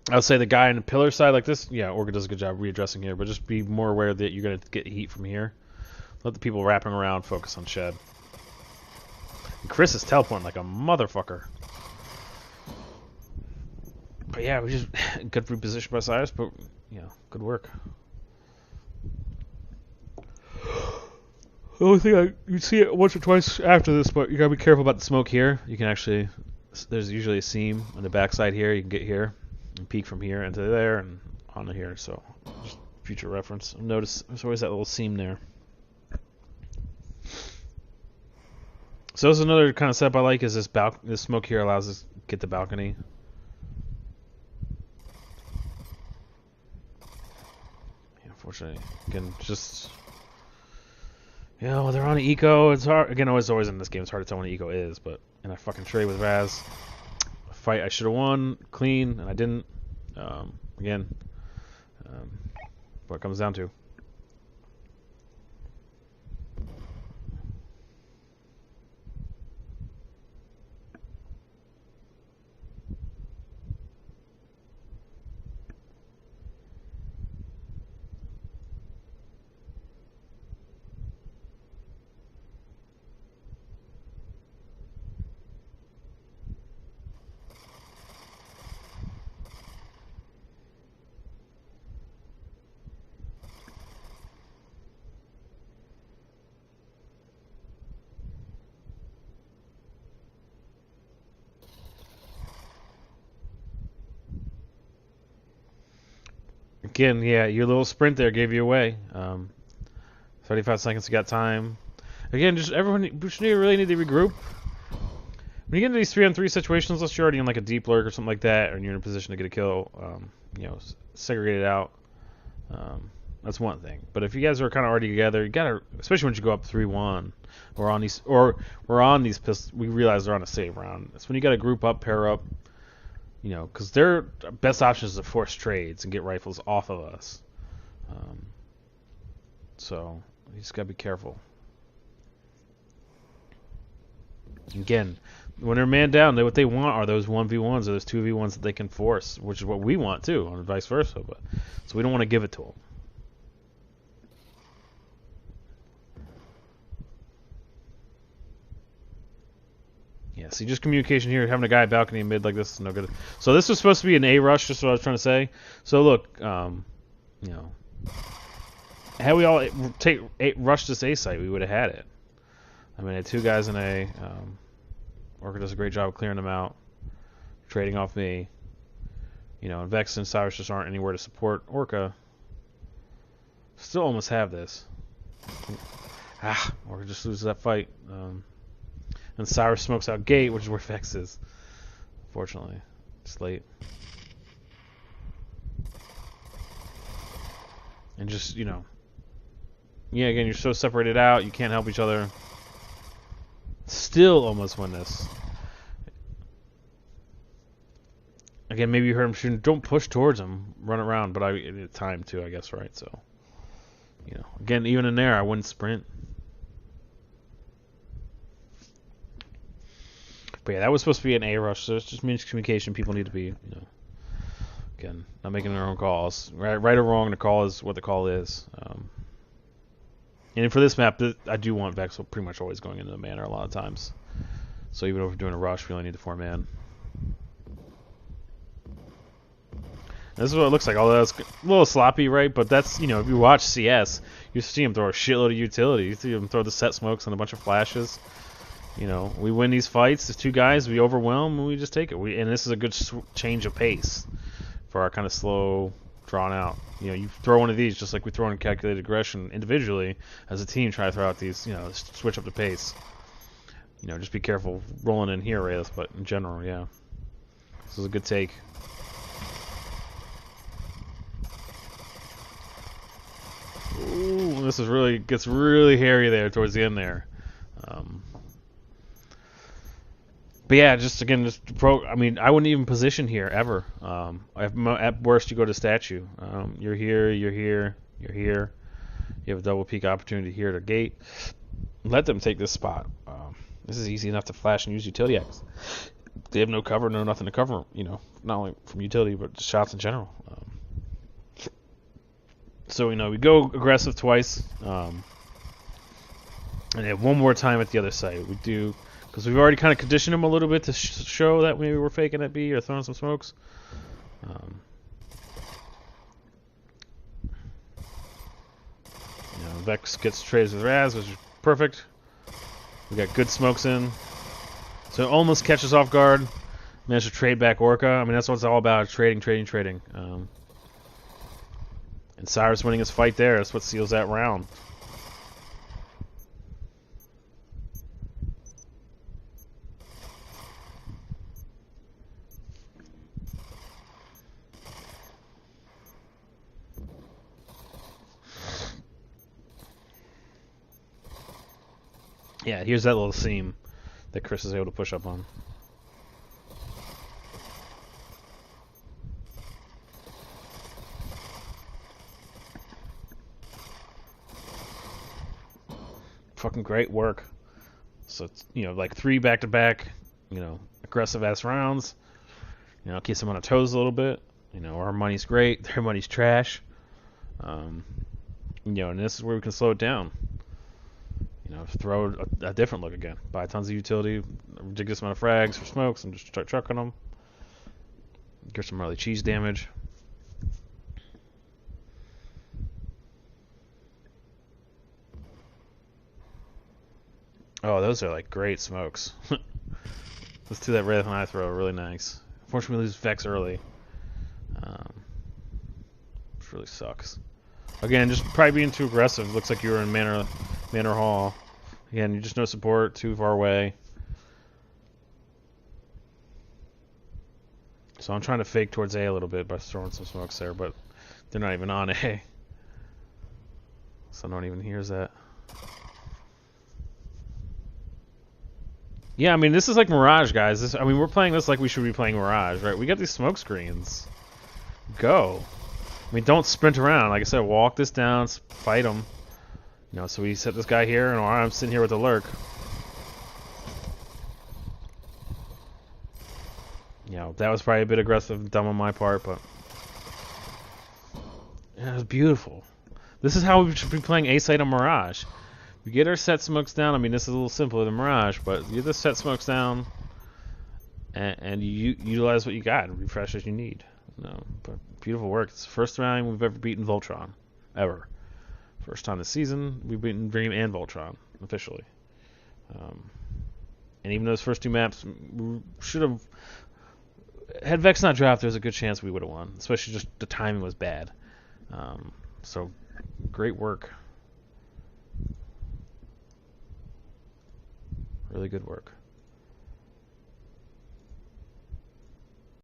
I would say the guy in the pillar side like this, yeah, Orca does a good job readdressing here, but just be more aware that you're going to get heat from here. Let the people wrapping around focus on Shed. And Chris is teleporting like a motherfucker. But yeah, we just good reposition by Cyrus, but yeah, good work. The only thing you see it once or twice after this, but you gotta be careful about the smoke here. You can actually, there's usually a seam on the backside here. You can get here and peek from here into there and onto here. So just future reference. Notice there's always that little seam there. So this is another kind of setup I like. Is this smoke here allows us to get the balcony. Yeah, unfortunately, again, just. Yeah, well, they're on an eco. It's hard. Again, always in this game, it's hard to tell when an eco is. But in a fucking trade with Raz, a fight I should have won clean, and I didn't. Again, what it comes down to. Again, yeah, your little sprint there gave you away. 35 seconds, you got time. Again, just everyone, you really need to regroup. When you get into these 3-on-3 situations, unless you're already in like a deep lurk or something like that, and you're in a position to get a kill, you know, segregate it out. That's one thing. But if you guys are kind of already together, you gotta, especially when you go up 3-1, or we're on these pistols, we realize they're on a save round. That's when you gotta group up, pair up, you know, because their best option is to force trades and get rifles off of us. So you just gotta be careful. Again, when they're man down, what they want are those 1v1s or those 2v1s that they can force, which is what we want too, and vice versa. But so we don't want to give it to them. Yeah, see, just communication here. Having a guy balcony in mid like this is no good. So this was supposed to be an A rush, just what I was trying to say. So look, you know, had we all rushed this A site, we would have had it. I mean, I had 2 guys in A. Orca does a great job of clearing them out, trading off me. You know, and Vex and Cyrus just aren't anywhere to support Orca. Still almost have this. Orca just loses that fight. And Cyrus smokes out gate, which is where Vex is. Unfortunately, it's late. And just, you know, yeah, again, you're so separated out, you can't help each other. Still almost win this. Again, maybe you heard him shooting. Don't push towards him. Run around. But I needed time too, I guess, right? So, you know, again, even in there, I wouldn't sprint. But yeah, that was supposed to be an A rush, so it's just miscommunication. People need to be, you know, again, not making their own calls. Right or wrong, the call is what the call is. And for this map, I do want Vex pretty much always going into the manor a lot of times. So even if we're doing a rush, we only need the 4-man. This is what it looks like. Although it's a little sloppy, right? But that's, you know, if you watch CS, you see him throw a shitload of utility. You see him throw the set smokes and a bunch of flashes. You know, we win these fights. There's 2 guys, we overwhelm, and we just take it. And this is a good change of pace for our kind of slow, drawn out. You know, you throw one of these just like we throw in calculated aggression individually. As a team, try to throw out these, you know, switch up the pace. You know, just be careful rolling in here, Reyes, but in general, yeah. This is a good take. Ooh, this is gets really hairy there towards the end there. But yeah, just again, I mean, I wouldn't even position here ever. At worst, you go to statue. You're here, you're here, you're here. You have a double peek opportunity here to gate. Let them take this spot. This is easy enough to flash and use utility X. They have no cover, no nothing to cover. You know, not only from utility but just shots in general. So, you know, we go aggressive twice, and have one more time at the other side. We do, because we've already kind of conditioned them a little bit to show that maybe we're faking at B or throwing some smokes. You know, Vex gets trades with Raz, which is perfect. We got good smokes in. So it almost catches off guard. Managed to trade back Orca. I mean, that's what it's all about, trading. And Cyrus winning his fight there. That's what seals that round. Yeah, here's that little seam that Chris is able to push up on. Fucking great work. So it's, you know, like 3 back-to-back, you know, aggressive-ass rounds. You know, keeps them on their toes a little bit. You know, our money's great, their money's trash. You know, and this is where we can slow it down. You know, throw a different look again. Buy tons of utility, ridiculous amount of frags for smokes, and just start chucking them. Get some early cheese damage. Oh, those are like great smokes. Let's do that Wraith and I throw, really nice. Unfortunately, we lose Vex early. Which really sucks. Again, just probably being too aggressive. Looks like you were in Manor Hall. Again, you just no support, too far away. So I'm trying to fake towards A a little bit by throwing some smokes there, but they're not even on A. So no one even hears that. Yeah, I mean, this is like Mirage, guys. I mean, we're playing this like we should be playing Mirage, right? We got these smoke screens. Go. I mean, don't sprint around. Like I said, walk this down, fight them. You know, so we set this guy here, and I'm sitting here with the lurk. You know, that was probably a bit aggressive and dumb on my part, but yeah, it was beautiful. This is how we should be playing A-Site on Mirage. We get our set smokes down. I mean, this is a little simpler than Mirage, but you get the set smokes down, and you utilize what you got and refresh as you need. No, but beautiful work. It's the first round we've ever beaten Voltron, ever. First time this season we've beaten Dream and Voltron officially. And even those first two maps, we should have. Had Vex not dropped, there's a good chance we would have won. Especially just the timing was bad. So great work. Really good work.